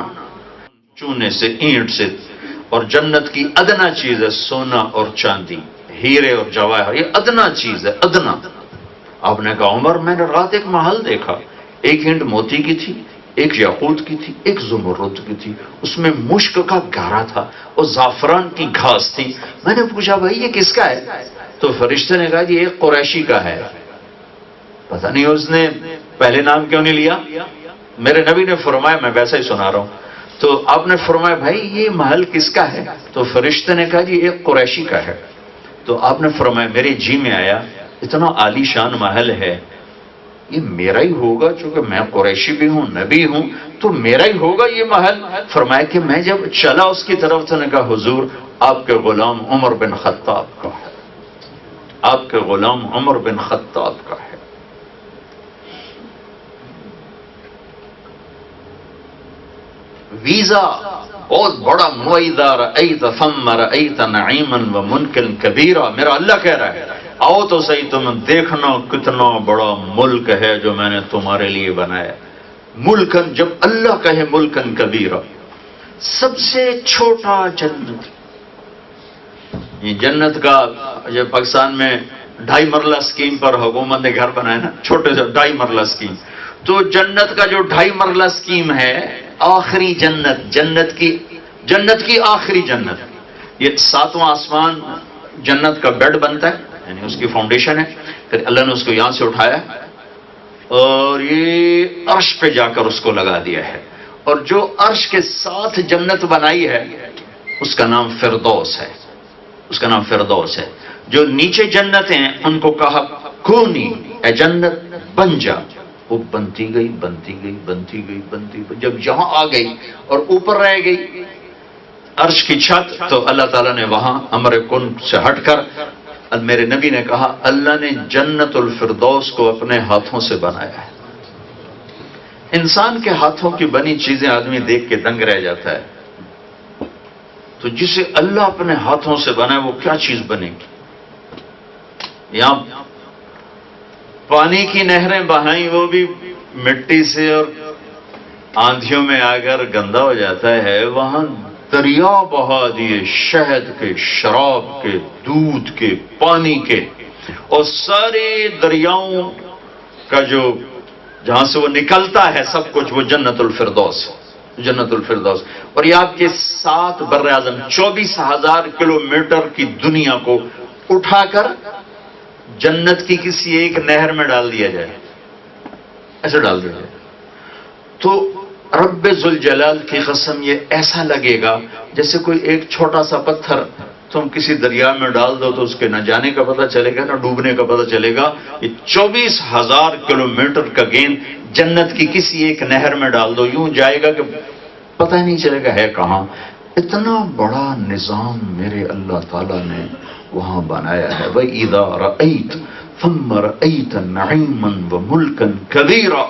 چونے سے، اینٹ سے. اور جنت کی ادنا چیز ہے سونا اور چاندی، ہیرے اور جواہر، یہ ادنا چیز ہے، ادنا. آپ نے کہا عمر میں نے رات ایک محل دیکھا، ایک اینٹ موتی کی تھی، ایک یاقوت کی تھی، ایک زمرد کی تھی، اس میں مشک کا گارا تھا اور زعفران کی گھاس تھی. میں نے پوچھا بھائی یہ کس کا ہے؟ تو فرشتے نے کہا یہ ایک قریشی کا ہے. پتہ نہیں اس نے پہلے نام کیوں نہیں لیا. میرے نبی نے فرمایا، میں ویسا ہی سنا رہا ہوں، تو آپ نے فرمایا بھائی یہ محل کس کا ہے؟ تو فرشتے نے کہا جی ایک قریشی کا ہے. تو آپ نے فرمایا میرے جی میں آیا اتنا عالی شان محل ہے یہ میرا ہی ہوگا، چونکہ میں قریشی بھی ہوں، نبی ہوں، تو میرا ہی ہوگا یہ محل؟ فرمایا کہ میں جب چلا اس کی طرف سے نے کہا حضور آپ کے غلام عمر بن خطاب کا ہے، آپ کے غلام عمر بن خطاب کا ہے۔ ویزا بہت بڑا معاہدہ، رأیت ثم رأیت نعیما وملکا کبیرا، میرا اللہ کہہ رہا ہے آؤ تو صحیح تم دیکھنا کتنا بڑا ملک ہے جو میں نے تمہارے لیے بنایا۔ ملکن، جب اللہ کہے ملکن کبیرا، سب سے چھوٹا جنت، یہ جنت کا جو پاکستان میں 2.5 مرلہ اسکیم پر حکومت نے گھر بنایا نا، چھوٹے سے 2.5 مرلہ اسکیم، تو جنت کا جو 2.5 مرلہ اسکیم ہے، آخری جنت، جنت کی آخری جنت، یہ 7واں آسمان جنت کا بیڈ بنتا ہے، یعنی اس کی فاؤنڈیشن ہے، پھر اللہ نے اس کو یہاں سے اٹھایا اور یہ عرش پہ جا کر اس کو لگا دیا ہے، اور جو عرش کے ساتھ جنت بنائی ہے اس کا نام فردوس ہے، اس کا نام فردوس ہے۔ جو نیچے جنت ہیں ان کو کہا کونی اے جنت بن جا، وہ بنتی گئی بنتی گئی بنتی گئی بنتی گئی، جب یہاں آ گئی اور اوپر رہ گئی عرش کی چھت، تو اللہ تعالیٰ نے وہاں امر کن سے ہٹ کر، میرے نبی نے کہا اللہ نے جنت الفردوس کو اپنے ہاتھوں سے بنایا ہے۔ انسان کے ہاتھوں کی بنی چیزیں آدمی دیکھ کے دنگ رہ جاتا ہے، تو جسے اللہ اپنے ہاتھوں سے بنائے وہ کیا چیز بنے گی؟ یہاں پانی کی نہریں بہائیں وہ بھی مٹی سے اور آندھیوں میں آ کر گندا ہو جاتا ہے، وہاں دریا بہا دیے شہد کے، شراب کے، دودھ کے، پانی کے، اور سارے دریاؤں کا جو جہاں سے وہ نکلتا ہے سب کچھ وہ جنت الفردوس، جنت الفردوس۔ اور یہ آپ کے 7 بر اعظم 24,000 کلومیٹر کی دنیا کو اٹھا کر جنت کی کسی ایک نہر میں ڈال دیا جائے، ایسے ڈال دیا جائے، تو رب ذوالجلال کی قسم یہ ایسا لگے گا جیسے کوئی ایک چھوٹا سا پتھر تم کسی دریا میں ڈال دو تو اس کے نہ جانے کا پتہ چلے گا نہ ڈوبنے کا پتہ چلے گا۔ یہ 24,000 کلومیٹر کا گیند جنت کی کسی ایک نہر میں ڈال دو، یوں جائے گا کہ پتہ ہی نہیں چلے گا ہے کہاں۔ اتنا بڑا نظام میرے اللہ تعالیٰ نے وہاں بنایا ہے۔ وَإِذَا رَأَيْتَ ثُمَّ رَأَيْتَ نَعِيمًا وَمُلْكًا كَبِيرًا،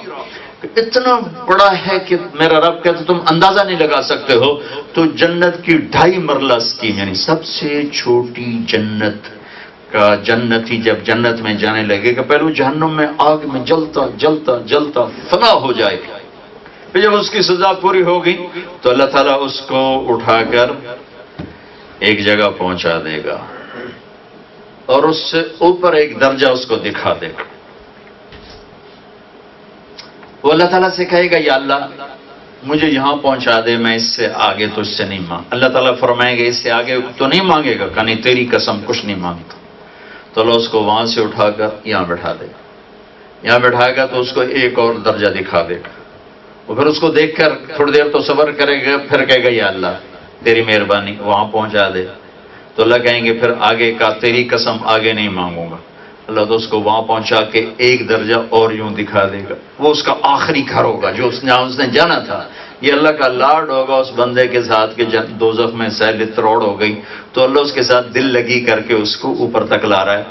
اتنا بڑا ہے کہ میرا رب کہتا تم اندازہ نہیں لگا سکتے ہو۔ تو جنت کی 2.5 مرلہ اسکیم، یعنی سب سے چھوٹی جنت کا جنتی جب جنت میں جانے لگے گا، پہلے جہنم میں آگ میں جلتا جلتا جلتا فنا ہو جائے گا، پھر جب اس کی سزا پوری ہوگی تو اللہ تعالیٰ اس کو اٹھا کر ایک جگہ پہنچا دے گا اور اس سے اوپر ایک درجہ اس کو دکھا دے گا۔ وہ اللہ تعالیٰ سے کہے گا یا اللہ مجھے یہاں پہنچا دے، میں اس سے آگے تو اس سے نہیں مانگ۔ اللہ تعالیٰ فرمائے گا اس سے آگے تو نہیں مانگے گا، کہانی تیری قسم کچھ نہیں مانگتا۔ تو اللہ اس کو وہاں سے اٹھا کر یہاں بٹھا دے گا، یہاں بٹھائے گا تو اس کو ایک اور درجہ دکھا دے گا، وہ پھر اس کو دیکھ کر تھوڑی دیر تو صبر کرے گا، پھر کہے گا یا اللہ تیری مہربانی وہاں پہنچا دے۔ تو اللہ کہیں گے پھر آگے کا تیری قسم آگے نہیں مانگوں گا۔ اللہ تو اس کو وہاں پہنچا کے ایک درجہ اور یوں دکھا دے گا، وہ اس کا آخری گھر ہوگا جو اس نے جانا تھا۔ یہ اللہ کا لاڈ ہوگا اس بندے کے ساتھ کہ دوزخ میں سیل تروڑ ہو گئی تو اللہ اس کے ساتھ دل لگی کر کے اس کو اوپر تک لا رہا ہے،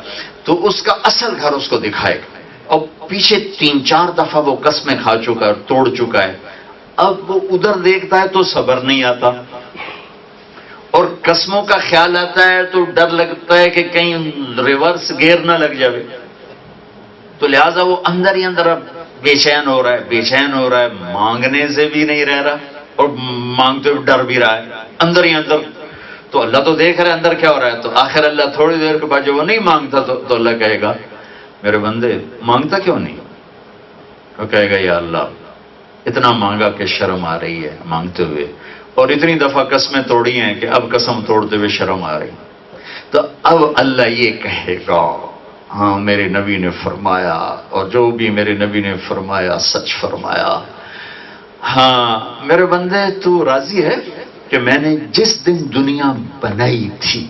تو اس کا اصل گھر اس کو دکھائے گا۔ اور پیچھے 3-4 دفعہ وہ قسمیں کھا چکا ہے، توڑ چکا ہے، اب وہ ادھر دیکھتا ہے تو صبر نہیں آتا، اور قسموں کا خیال آتا ہے تو ڈر لگتا ہے کہ کہیں ریورس گیئر نہ لگ جائے، تو لہٰذا وہ اندر ہی اندر اب بے چین ہو رہا ہے، مانگنے سے بھی نہیں رہ رہا اور مانگتے ہوئے ڈر بھی رہا ہے اندر ہی اندر۔ تو اللہ تو دیکھ رہا ہے اندر کیا ہو رہا ہے، تو آخر اللہ تھوڑی دیر کے بعد جب وہ نہیں مانگتا تو اللہ کہے گا میرے بندے مانگتا کیوں نہیں؟ وہ کہے گا یا اللہ اتنا مانگا کہ شرم آ رہی ہے مانگتے ہوئے، اور اتنی دفعہ قسمیں توڑی ہیں کہ اب قسم توڑتے ہوئے شرم آ رہی۔ تو اب اللہ یہ کہے گا ہاں میرے نبی نے فرمایا، اور جو بھی میرے نبی نے فرمایا سچ فرمایا۔ ہاں میرے بندے تو راضی ہے کہ میں نے جس دن دنیا بنائی تھی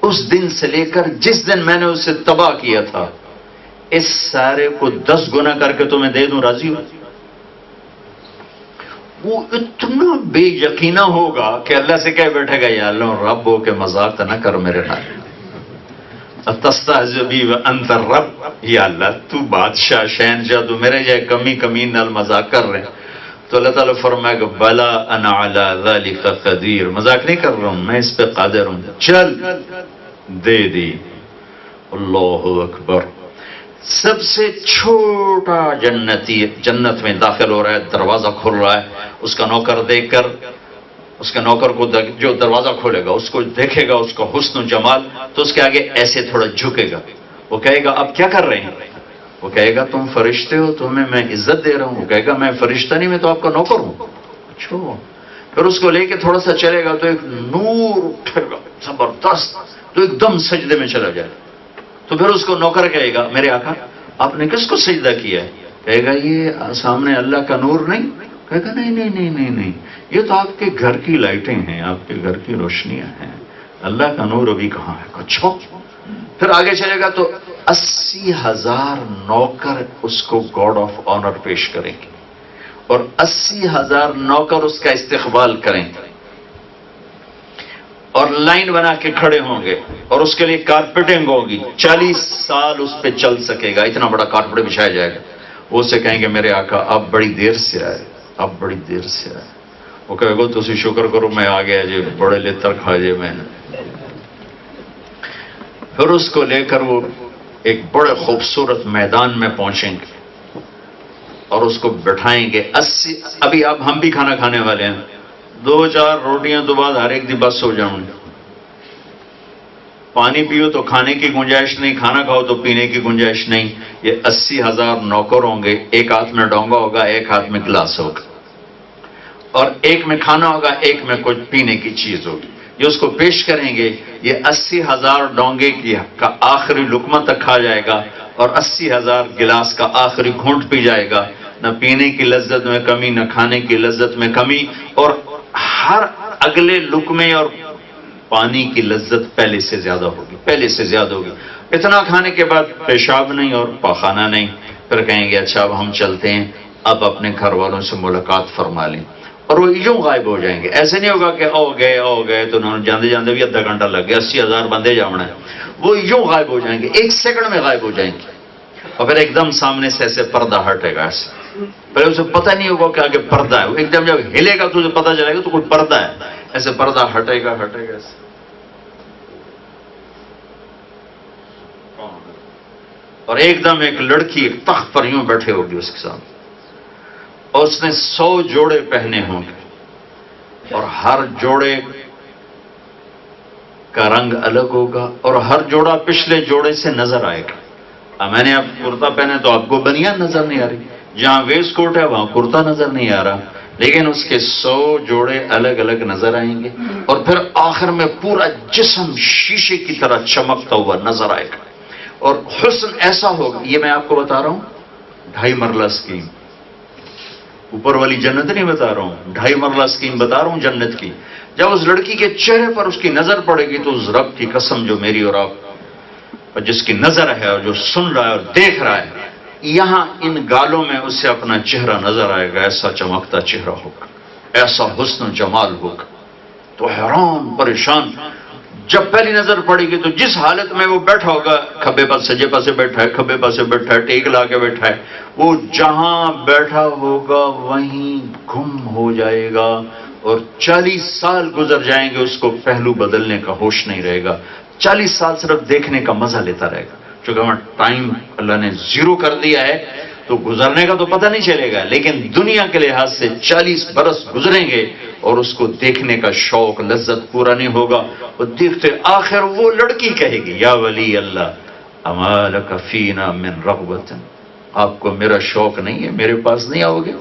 اس دن سے لے کر جس دن میں نے اسے تباہ کیا تھا اس سارے کو 10 گنا کر کے تمہیں دے دوں، راضی ہو؟ وہ اتنا بے یقینہ ہوگا کہ اللہ سے کہہ بیٹھے گا یا اللہ رب ہو کے مذاق نہ کر میرے نال، تستہزئ بی وانت الرب، یا اللہ تو بادشاہ شہنشاہ، تو میرے جائے کمی نال مذاق کر رہے ہیں۔ تو اللہ تعالیٰ فرمائے گا بلا انا علی ذلک قدیر، مذاق نہیں کر رہا ہوں، میں اس پہ قادر ہوں، چل دے دی۔ اللہ اکبر۔ سب سے چھوٹا جنتی جنت میں داخل ہو رہا ہے، دروازہ کھل رہا ہے، اس کا نوکر دیکھ کر، اس کے نوکر کو جو دروازہ کھولے گا اس کو دیکھے گا، اس کا حسن و جمال، تو اس کے آگے ایسے تھوڑا جھکے گا، وہ کہے گا اب کیا کر رہے ہیں؟ وہ کہے گا تم فرشتے ہو، تمہیں میں عزت دے رہا ہوں۔ وہ کہے گا میں فرشتہ نہیں، میں تو آپ کا نوکر ہوں۔ اچھا، پھر اس کو لے کے تھوڑا سا چلے گا تو ایک نور اٹھے گا زبردست، تو ایک دم سجدے میں چلا جائے، تو پھر اس کو نوکر کہے گا میرے آقا آپ نے کس کو سجدہ کیا ہے؟ کہے گا یہ سامنے اللہ کا نور نہیں؟ کہے گا نہیں، یہ تو آپ کے گھر کی لائٹیں ہیں، آپ کے گھر کی روشنیاں ہیں، اللہ کا نور ابھی کہاں ہے؟ اچھا، پھر آگے چلے گا تو 80,000 نوکر اس کو گاڈ آف آنر پیش کریں گے، اور 80,000 نوکر اس کا استقبال کریں گے، اور لائن بنا کے کھڑے ہوں گے، اور اس کے لیے کارپیٹنگ ہوگی، 40 سال اس پہ چل سکے گا، اتنا بڑا کارپیٹ بچھایا جائے گا۔ وہ اسے کہیں گے میرے آقا آپ بڑی دیر سے آئے، آپ بڑی دیر سے آئے۔ وہ کہے گا تسی شکر کرو میں آ گیا جی، بڑے لتر کھا جے میں نے۔ پھر اس کو لے کر وہ ایک بڑے خوبصورت میدان میں پہنچیں گے، اور اس کو بٹھائیں گے۔ 80 ابھی اب ہم بھی کھانا کھانے والے ہیں، 2-4 روٹیاں تو بعد ہر ایک دی بس ہو جاؤں گی، پانی پیو تو کھانے کی گنجائش نہیں، کھانا کھاؤ تو پینے کی گنجائش نہیں۔ یہ 80,000 نوکر ہوں گے، ایک ہاتھ میں ڈونگا ہوگا، ایک ہاتھ میں گلاس ہوگا، اور ایک میں کھانا ہوگا، ایک میں کچھ پینے کی چیز ہوگی، یہ اس کو پیش کریں گے۔ یہ 80,000 ڈونگے کا آخری لقمہ تک کھا جائے گا، اور 80,000 گلاس کا آخری گھونٹ پی جائے گا، نہ پینے کی لذت میں کمی، نہ کھانے کی لذت میں کمی، اور ہر اگلے لقمے اور پانی کی لذت پہلے سے زیادہ ہوگی، پہلے سے زیادہ ہوگی۔ اتنا کھانے کے بعد پیشاب نہیں اور پاخانہ نہیں، پھر کہیں گے اچھا اب ہم چلتے ہیں، اب اپنے گھر والوں سے ملاقات فرما لیں، اور وہ یوں غائب ہو جائیں گے۔ ایسے نہیں ہوگا کہ او گئے تو انہوں نے جاندے جاندے بھی آدھا گھنٹہ لگ گیا، 80,000 بندے جانا ہے، وہ یوں غائب ہو جائیں گے، 1 سیکنڈ میں غائب ہو جائیں گے، اور پھر ایک دم سامنے سے ایسے پردہ ہٹے گا، ایسے پہلے اسے پتہ نہیں ہوگا کہ آگے پردہ ہے، ایک دم جب ہلے گا تو اسے پتہ چلے گا تو کوئی پردہ ہے، ایسے پردہ ہٹے گا ایسے، اور ایک دم ایک لڑکی ایک تخت پر یوں بیٹھے ہوگی اس کے سامنے، اور اس نے 100 جوڑے پہنے ہوں گے، اور ہر جوڑے کا رنگ الگ ہوگا، اور ہر جوڑا پچھلے جوڑے سے نظر آئے گا۔ اب میں نے اب کرتا پہنے تو آپ کو بنیان نظر نہیں آ رہی، جہاں ویسٹ کوٹ ہے وہاں کرتا نظر نہیں آ رہا، لیکن اس کے 100 جوڑے الگ الگ نظر آئیں گے، اور پھر آخر میں پورا جسم شیشے کی طرح چمکتا ہوا نظر آئے گا، اور حسن ایسا ہوگا، یہ میں آپ کو بتا رہا ہوں 2.5 مرلہ اسکیم، اوپر والی جنت نہیں بتا رہا ہوں، 2.5 مرلہ اسکیم بتا رہا ہوں جنت کی۔ جب اس لڑکی کے چہرے پر اس کی نظر پڑے گی تو اس رب کی قسم جو میری اور آپ اور جس کی نظر ہے اور جو سن رہا ہے اور دیکھ رہا ہے، یہاں ان گالوں میں اسے اپنا چہرہ نظر آئے گا، ایسا چمکتا چہرہ ہوگا، ایسا حسن و جمال ہوگا، تو حیران پریشان جب پہلی نظر پڑے گی تو جس حالت میں وہ بیٹھا ہوگا، کھبے پر سجے پاسے بیٹھا ہے، کھبے پاسے بیٹھا ہے، ٹیک لا کے بیٹھا ہے، وہ جہاں بیٹھا ہوگا وہیں گم ہو جائے گا، اور 40 سال گزر جائیں گے، اس کو پہلو بدلنے کا ہوش نہیں رہے گا، 40 سال صرف دیکھنے کا مزہ لیتا رہے گا، چونکہ ہمارا ٹائم اللہ نے 0 کر دیا ہے تو گزرنے کا تو پتہ نہیں چلے گا، لیکن دنیا کے لحاظ سے 40 برس گزریں گے اور اس کو دیکھنے کا شوق لذت پورا نہیں ہوگا، اور دیکھتے آخر وہ لڑکی کہے گی یا ولی اللہ اما لک فینا من رغبت، آپ کو میرا شوق نہیں ہے، میرے پاس نہیں آؤ گے،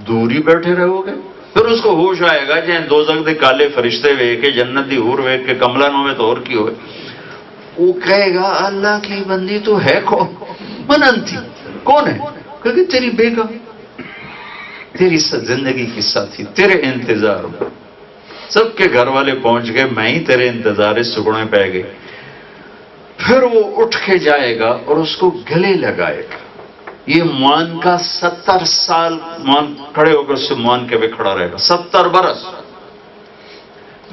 دور ہی بیٹھے رہو گے۔ پھر اس کو ہوش آئے گا جہاں دوزخ دے کالے فرشتے ویکھ کے، جنت دی حور ویکھ کے، کملا نو میں تو اور کی ہوئے، وہ کہے گا اللہ کی بندی تو ہے کون؟ من انتی، کون ہے؟ کہ تیری بیگا، تیری زندگی کی ساتھی، تیرے انتظار میں، سب کے گھر والے پہنچ گئے، میں ہی تیرے انتظار سگڑے پہ گئے، پھر وہ اٹھ کے جائے گا اور اس کو گلے لگائے گا. یہ مان کا 70 سال مان کھڑے ہو کر اس سے مان کے بھی کھڑا رہے گا. 70 برس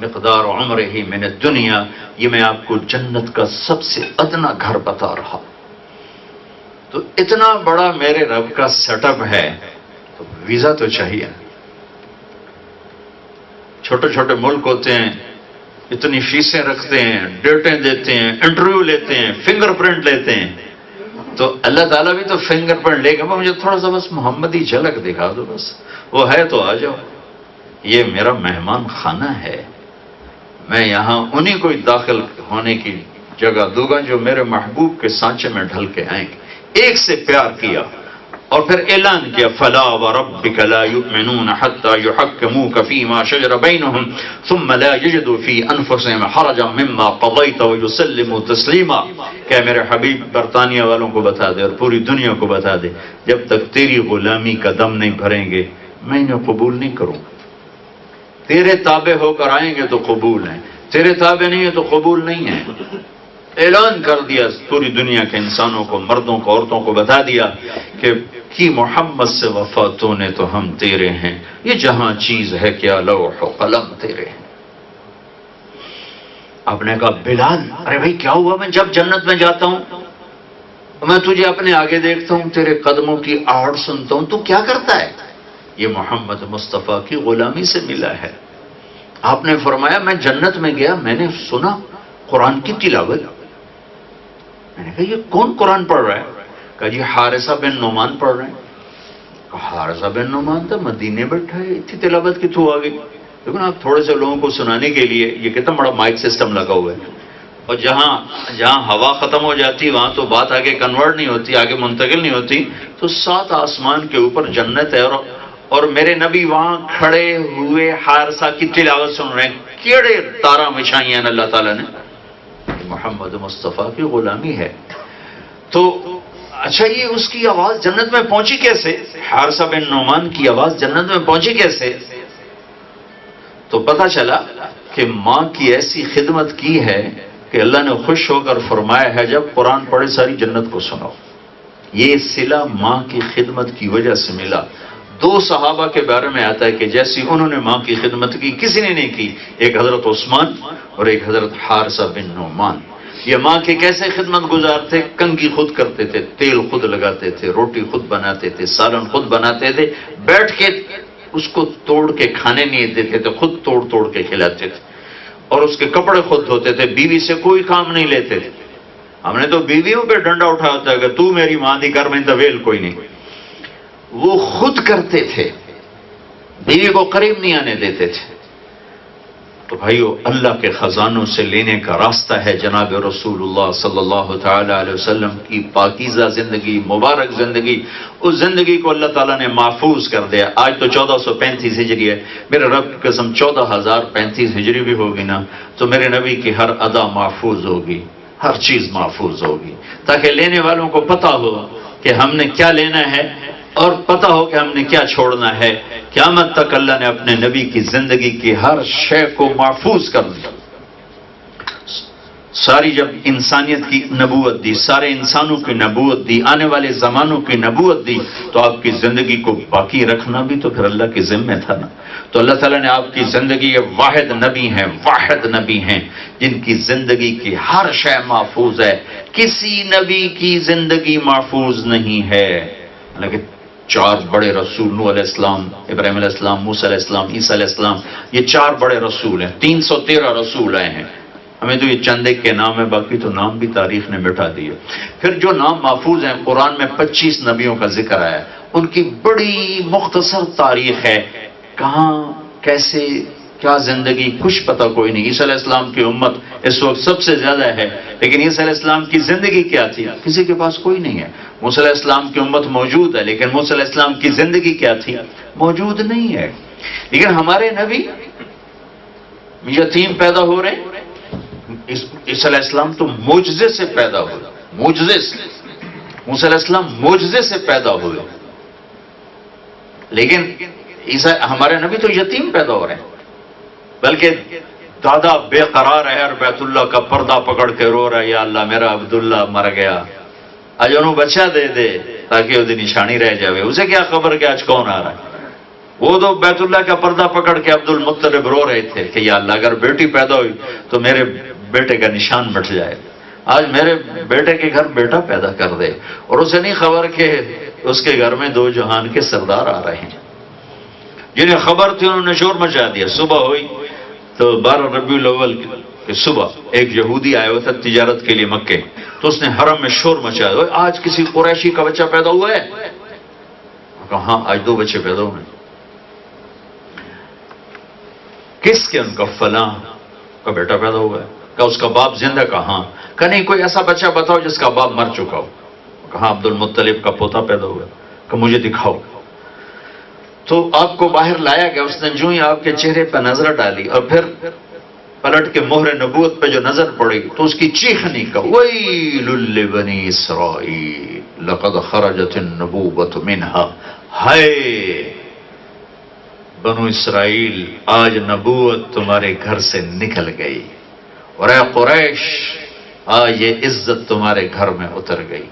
مقدار عمر ہی من الدنیا. یہ میں آپ کو جنت کا سب سے ادنا گھر بتا رہا. تو اتنا بڑا میرے رب کا سیٹ اپ ہے تو ویزا تو چاہیے. چھوٹے چھوٹے ملک ہوتے ہیں، اتنی فیسیں رکھتے ہیں، ڈیٹیں دیتے ہیں، انٹرویو لیتے ہیں، فنگر پرنٹ لیتے ہیں. تو اللہ تعالیٰ بھی تو فنگر پرنٹ لے گا. مجھے تھوڑا سا بس محمدی جھلک دکھا دو، بس وہ ہے تو آ جاؤ. یہ میرا مہمان خانہ ہے. میں یہاں انہیں کو داخل ہونے کی جگہ دوں گا جو میرے محبوب کے سانچے میں ڈھل کے آئیں گے. ایک سے پیار کیا اور پھر اعلان کیا فلا وربک لا یؤمنون حتی یحکموک فیما شجر بینہم ثم لا یجدوا فی انفسہم حرجا مما قضیت ویسلموا تسلیما. کہ میرے حبیب برطانیہ والوں کو بتا دے اور پوری دنیا کو بتا دے، جب تک تیری غلامی کا دم نہیں بھریں گے میں انہیں قبول نہیں کروں. تیرے تابع ہو کر آئیں گے تو قبول ہیں، تیرے تابع نہیں ہے تو قبول نہیں ہے. اعلان کر دیا پوری دنیا کے انسانوں کو، مردوں کو، عورتوں کو بتا دیا کہ کی محمد سے وفا تو نے تو ہم تیرے ہیں. یہ جہاں چیز ہے کیا لوح و قلم تیرے ہیں. آپ نے کہا بلال ارے بھائی کیا ہوا؟ میں جب جنت میں جاتا ہوں میں تجھے اپنے آگے دیکھتا ہوں، تیرے قدموں کی آڑ سنتا ہوں، تو کیا کرتا ہے؟ یہ محمد مصطفیٰ کی غلامی سے ملا ہے. آپ نے فرمایا میں جنت میں گیا، میں نے سنا قرآن کی تلاوت. میں نے کہا یہ کون قرآن پڑھ رہا ہے؟ کہا جی حارثہ بن نعمان پڑھ رہے ہیں. کہا حارثہ بن نعمان تو مدینے بیٹھا ہے، اتنی تلاوت کتوں آ گئی؟ لیکن آپ تھوڑے سے لوگوں کو سنانے کے لیے یہ کتنا بڑا مائک سسٹم لگا ہوا ہے، اور جہاں ہوا ختم ہو جاتی وہاں تو بات آگے کنورٹ نہیں ہوتی، آگے منتقل نہیں ہوتی. تو 7 آسمان کے اوپر جنت ہے اور میرے نبی وہاں کھڑے ہوئے حارثہ کی تلاوت سن رہے ہیں. کیڑے تارا مچھائی ہیں اللہ تعالیٰ نے. محمد مصطفیٰ کی غلامی ہے. تو اچھا یہ اس کی آواز جنت میں پہنچی کیسے؟ حارثہ بن نعمان کی آواز جنت میں پہنچی کیسے؟ تو پتہ چلا کہ ماں کی ایسی خدمت کی ہے کہ اللہ نے خوش ہو کر فرمایا ہے جب قرآن پڑھے ساری جنت کو سنو. یہ صلہ ماں کی خدمت کی وجہ سے ملا. 2 صحابہ کے بارے میں آتا ہے کہ جیسی انہوں نے ماں کی خدمت کی کسی نے نہیں کی. ایک حضرت عثمان اور ایک حضرت حارثہ بن نعمان. یہ ماں کے کیسے خدمت گزار تھے؟ کنگھی خود کرتے تھے، تیل خود لگاتے تھے، روٹی خود بناتے تھے، سالن خود بناتے تھے، بیٹھ کے اس کو توڑ کے کھانے نہیں دیتے تھے، خود توڑ کے کھلاتے تھے، اور اس کے کپڑے خود دھوتے تھے. بیوی سے کوئی کام نہیں لیتے تھے. ہم نے تو بیویوں پہ ڈنڈا اٹھایا ہوتا ہے کہ تو میری ماں دی کر میں طویل کوئی نہیں. وہ خود کرتے تھے، بیوی کو قریب نہیں آنے دیتے تھے. تو بھائیو اللہ کے خزانوں سے لینے کا راستہ ہے جناب رسول اللہ صلی اللہ تعالی علیہ وسلم کی پاکیزہ زندگی، مبارک زندگی. اس زندگی کو اللہ تعالیٰ نے محفوظ کر دیا. آج تو 1435 ہجری ہے، میرے رب کی قسم 14035 ہجری بھی ہوگی نا تو میرے نبی کی ہر ادا محفوظ ہوگی، ہر چیز محفوظ ہوگی، تاکہ لینے والوں کو پتہ ہو کہ ہم نے کیا لینا ہے اور پتہ ہو کہ ہم نے کیا چھوڑنا ہے. قیامت تک اللہ نے اپنے نبی کی زندگی کی ہر شے کو محفوظ کر دیا. ساری جب انسانیت کی نبوت دی، سارے انسانوں کی نبوت دی، آنے والے زمانوں کی نبوت دی، تو آپ کی زندگی کو باقی رکھنا بھی تو پھر اللہ کے ذمہ تھا نا. تو اللہ تعالیٰ نے آپ کی زندگی، یہ واحد نبی ہیں جن کی زندگی کی ہر شے محفوظ ہے. کسی نبی کی زندگی محفوظ نہیں ہے. لیکن 4 بڑے رسول، نوح علیہ السلام، ابراہیم علیہ السلام، موسیٰ علیہ السلام، عیسیٰ علیہ السلام، یہ 4 بڑے رسول ہیں. 313 رسول آئے ہیں. ہمیں تو یہ چند ایک کے نام ہے، باقی تو نام بھی تاریخ نے مٹا دیے. پھر جو نام محفوظ ہیں، قرآن میں 25 نبیوں کا ذکر آیا ہے. ان کی بڑی مختصر تاریخ ہے، کہاں کیسے کیا زندگی کچھ پتہ کوئی نہیں. عیسیٰ علیہ السلام کی امت اس وقت سب سے زیادہ ہے، لیکن عیسیٰ علیہ السلام کی زندگی کیا تھی کسی کے پاس کوئی نہیں ہے. موسیٰ علیہ السلام کی امت موجود ہے، لیکن موسیٰ علیہ السلام کی زندگی کیا تھی موجود نہیں ہے. لیکن ہمارے نبی یتیم پیدا ہو رہے ہیں. عیسیٰ علیہ السلام تو معجزے سے پیدا ہوئے، معجزے سے. موسیٰ علیہ السلام معجزے سے پیدا ہوئے، لیکن ہمارے نبی تو یتیم پیدا ہو رہے ہیں. بلکہ دادا بے قرار ہے اور بیت اللہ کا پردہ پکڑ کے رو رہا ہے، یا اللہ میرا عبداللہ مر گیا، آج انہوں بچہ دے دے تاکہ وہ نشانی رہ جاوے، اسے کیا خبر کہ آج کون آ رہا ہے۔ وہ تو بیت اللہ کا پردہ پکڑ کے عبد المطلب رو رہے تھے کہ یا اللہ اگر بیٹی پیدا ہوئی تو میرے بیٹے کا نشان مٹ جائے، آج میرے بیٹے کے گھر بیٹا پیدا کر دے، اور اسے نہیں خبر کہ اس کے گھر میں دو جہان کے سردار آ رہے ہیں۔ جنہیں خبر تھی انہوں نے شور مچا دیا۔ صبح ہوئی تو 12 ربیع الاول کی صبح ایک یہودی آیا ہوا تھا تجارت کے لیے مکے، تو اس نے حرم میں شور مچایا، آج کسی قریشی کا بچہ پیدا ہوا ہے؟ کہا ہاں آج 2 بچے پیدا ہوئے۔ کس کے؟ ان کا فلاں کا بیٹا پیدا ہوا ہے۔ کہا اس کا باپ زندہ؟ کہا ہاں۔ کہا نہیں کوئی ایسا بچہ بتاؤ جس کا باپ مر چکا ہو۔ کہا عبد المطلب کا پوتا پیدا ہوا ہے۔ کہ مجھے دکھاؤ۔ تو آپ کو باہر لایا گیا، اس نے جو ہی آپ کے چہرے پہ نظر ڈالی اور پھر پلٹ کے مہر نبوت پہ جو نظر پڑی تو اس کی چیخنی کا ویل لبنی اسرائیل لقد خرجت النبوۃ منها، ہائے بنو اسرائیل آج نبوت تمہارے گھر سے نکل گئی، اور اے قریش آج یہ عزت تمہارے گھر میں اتر گئی۔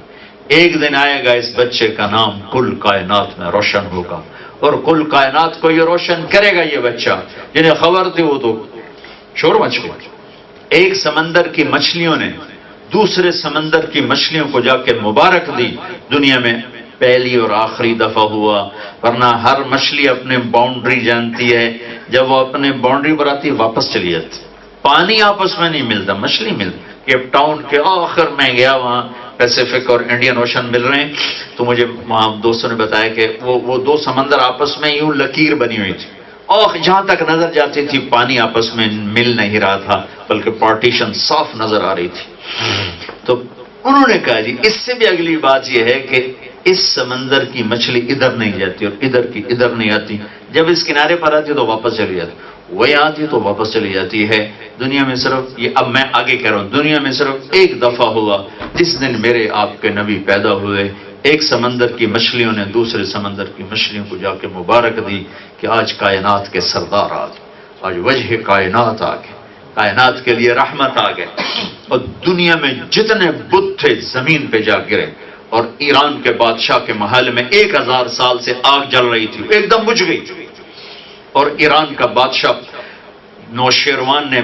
ایک دن آئے گا اس بچے کا نام کل کائنات میں روشن ہوگا، اور کل کائنات کو یہ روشن کرے گا۔ یہ بچہ جنہیں خبر تھی وہ تو شور مچ گیا۔ ایک سمندر کی مچھلیوں نے دوسرے سمندر کی مچھلیوں کو جا کے مبارک دی، دنیا میں پہلی اور آخری دفعہ ہوا، ورنہ ہر مچھلی اپنے باؤنڈری جانتی ہے، جب وہ اپنے باؤنڈری پر آتی واپس چلی جاتی۔ پانی آپس میں نہیں ملتا، مچھلی ملتی۔ کیپ ٹاؤن کے آخر میں گیا، وہاں پیسیفک اور انڈین اوشن مل رہے ہیں، تو مجھے وہاں دوستوں نے بتایا کہ وہ 2 سمندر آپس میں یوں لکیر بنی ہوئی تھی، اور جہاں تک نظر جاتی تھی پانی آپس میں مل نہیں رہا تھا، بلکہ پارٹیشن صاف نظر آ رہی تھی۔ تو انہوں نے کہا جی اس سے بھی اگلی بات یہ ہے کہ اس سمندر کی مچھلی ادھر نہیں جاتی اور ادھر کی ادھر نہیں آتی، جب اس کنارے پر آتی تو واپس چلی جاتی، وہی آتی تو واپس چلی جاتی ہے۔ دنیا میں صرف یہ، اب میں آگے کہہ رہا ہوں، دنیا میں صرف ایک دفعہ ہوا جس دن میرے آپ کے نبی پیدا ہوئے، ایک سمندر کی مچھلیوں نے دوسرے سمندر کی مچھلیوں کو جا کے مبارک دی کہ آج کائنات کے سردار آ گئے، آج وجہ کائنات آ گئے، کائنات کے لیے رحمت آ گئے، اور دنیا میں جتنے بت تھے زمین پہ جا گرے، اور ایران کے بادشاہ کے محل میں 1000 سال سے آگ جل رہی تھی، ایک دم بجھ گئی، اور ایران کا بادشاہ نوشیروان نے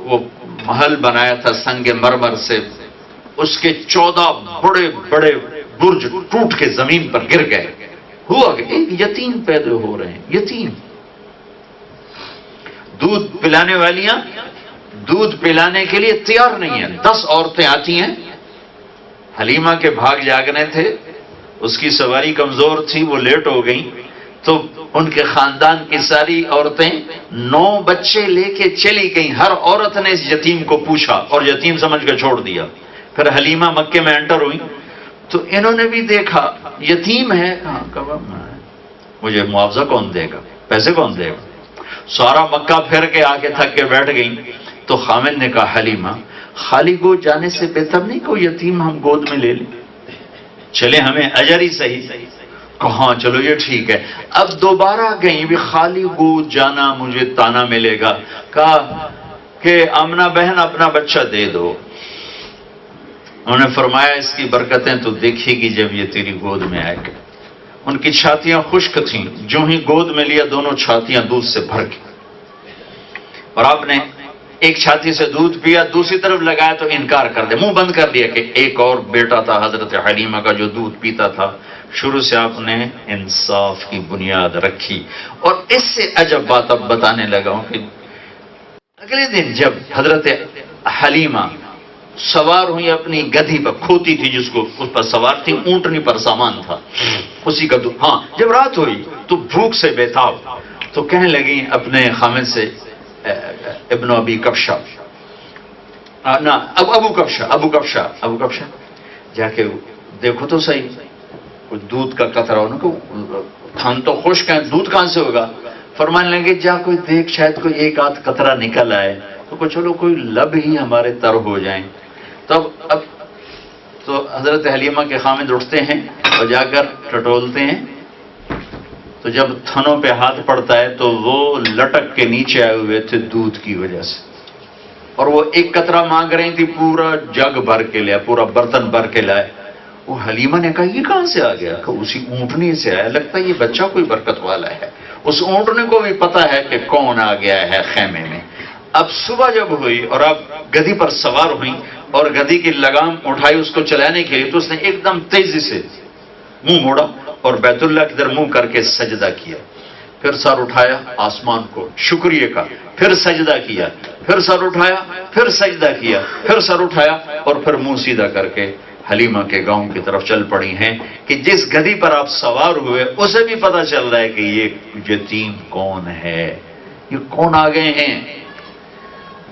وہ محل بنایا تھا سنگ مرمر سے، اس کے 14 بڑے بڑے برج ٹوٹ کے زمین پر گر گئے۔ ہوا کہ ایک یتیم پیدا ہو رہے ہیں، یتیم، دودھ پلانے والیاں دودھ پلانے کے لیے تیار نہیں ہیں، 10 عورتیں آتی ہیں، حلیمہ کے بھاگ جاگنے تھے، اس کی سواری کمزور تھی، وہ لیٹ ہو گئیں، تو ان کے خاندان کی ساری عورتیں 9 بچے لے کے چلی گئیں، ہر عورت نے اس یتیم کو پوچھا اور یتیم سمجھ کے چھوڑ دیا۔ پھر حلیمہ مکے میں انٹر ہوئی تو انہوں نے بھی دیکھا یتیم ہے، کہا مجھے معاوضہ کون دے گا، پیسے کون دے گا؟ سارا مکہ پھر کے آ کے تھک کے بیٹھ گئی، تو خامد نے کہا حلیمہ خالی گود جانے سے بہتر نہیں کوئی یتیم ہم گود میں لے لیں، چلے ہمیں اجر ہی صحیح۔ کہاں چلو یہ ٹھیک ہے۔ اب دوبارہ گئیں، بھی خالی گود جانا مجھے تانا ملے گا، کہا کہ آمنہ بہن اپنا بچہ دے دو۔ انہوں نے فرمایا اس کی برکتیں تو دیکھے گی جب یہ تیری گود میں آئے گا۔ ان کی چھاتیاں خشک تھیں، جو ہی گود میں لیا دونوں چھاتیاں دودھ سے بھر گئی، اور آپ نے ایک چھاتی سے دودھ پیا، دوسری طرف لگایا تو انکار کر دے، منہ بند کر دیا کہ ایک اور بیٹا تھا حضرت حلیمہ کا جو دودھ پیتا تھا۔ شروع سے آپ نے انصاف کی بنیاد رکھی، اور اس سے عجب بات اب بتانے لگا ہوں کہ اگلے دن جب حضرت حلیمہ سوار ہوئی اپنی گدھی پر، کھوتی تھی جس کو اس پر سوار تھی، اونٹنی پر سامان تھا اسی کا دودھ، ہاں جب رات ہوئی تو بھوک سے بیتاب، تو کہنے لگی اپنے خامد سے ابن ابی کبشہ، نہ ابو کبشہ جا کے دیکھو تو صحیح کچھ دودھ کا قطرہ ہونا، کو تھن تو خشک ہے، دودھ کہاں سے ہوگا؟ فرمانے لگے جا کوئی دیکھ شاید کوئی ایک آدھ قطرہ نکل آئے، تو چلو کوئی لب ہی ہمارے تر ہو جائیں۔ تب اب تو حضرت حلیمہ کے خامد اٹھتے ہیں اور جا کر ٹٹولتے ہیں، تو جب تھنوں پہ ہاتھ پڑتا ہے تو وہ لٹک کے نیچے آئے ہوئے تھے دودھ کی وجہ سے، اور وہ ایک قطرہ مانگ رہی تھی، پورا جگ بھر کے لیا، پورا برتن بھر کے لائے۔ وہ حلیمہ نے کہا یہ کہاں سے آ گیا؟ کہ اسی اونٹنی سے آیا، لگتا ہے یہ بچہ کوئی برکت والا ہے۔ اس اونٹنے کو بھی پتا ہے کہ کون آ گیا ہے خیمے میں۔ اب صبح جب ہوئی اور اب گدھی پر سوار ہوئی اور گدھی کی لگام اٹھائی اس کو چلانے کے لیے، تو اس نے ایک دم تیزی سے منہ موڑا اور بیت اللہ کی طرف منہ کر کے سجدہ کیا، پھر سر اٹھایا آسمان کو شکریہ کا، پھر سجدہ کیا، پھر سر اٹھایا، پھر سجدہ کیا، پھر سر اٹھایا اور پھر منہ سیدھا کر کے حلیمہ کے گاؤں کی طرف چل پڑی ہیں کہ جس گدھی پر آپ سوار ہوئے اسے بھی پتا چل رہا ہے کہ یہ یتیم کون ہے، یہ کون آ گئے ہیں۔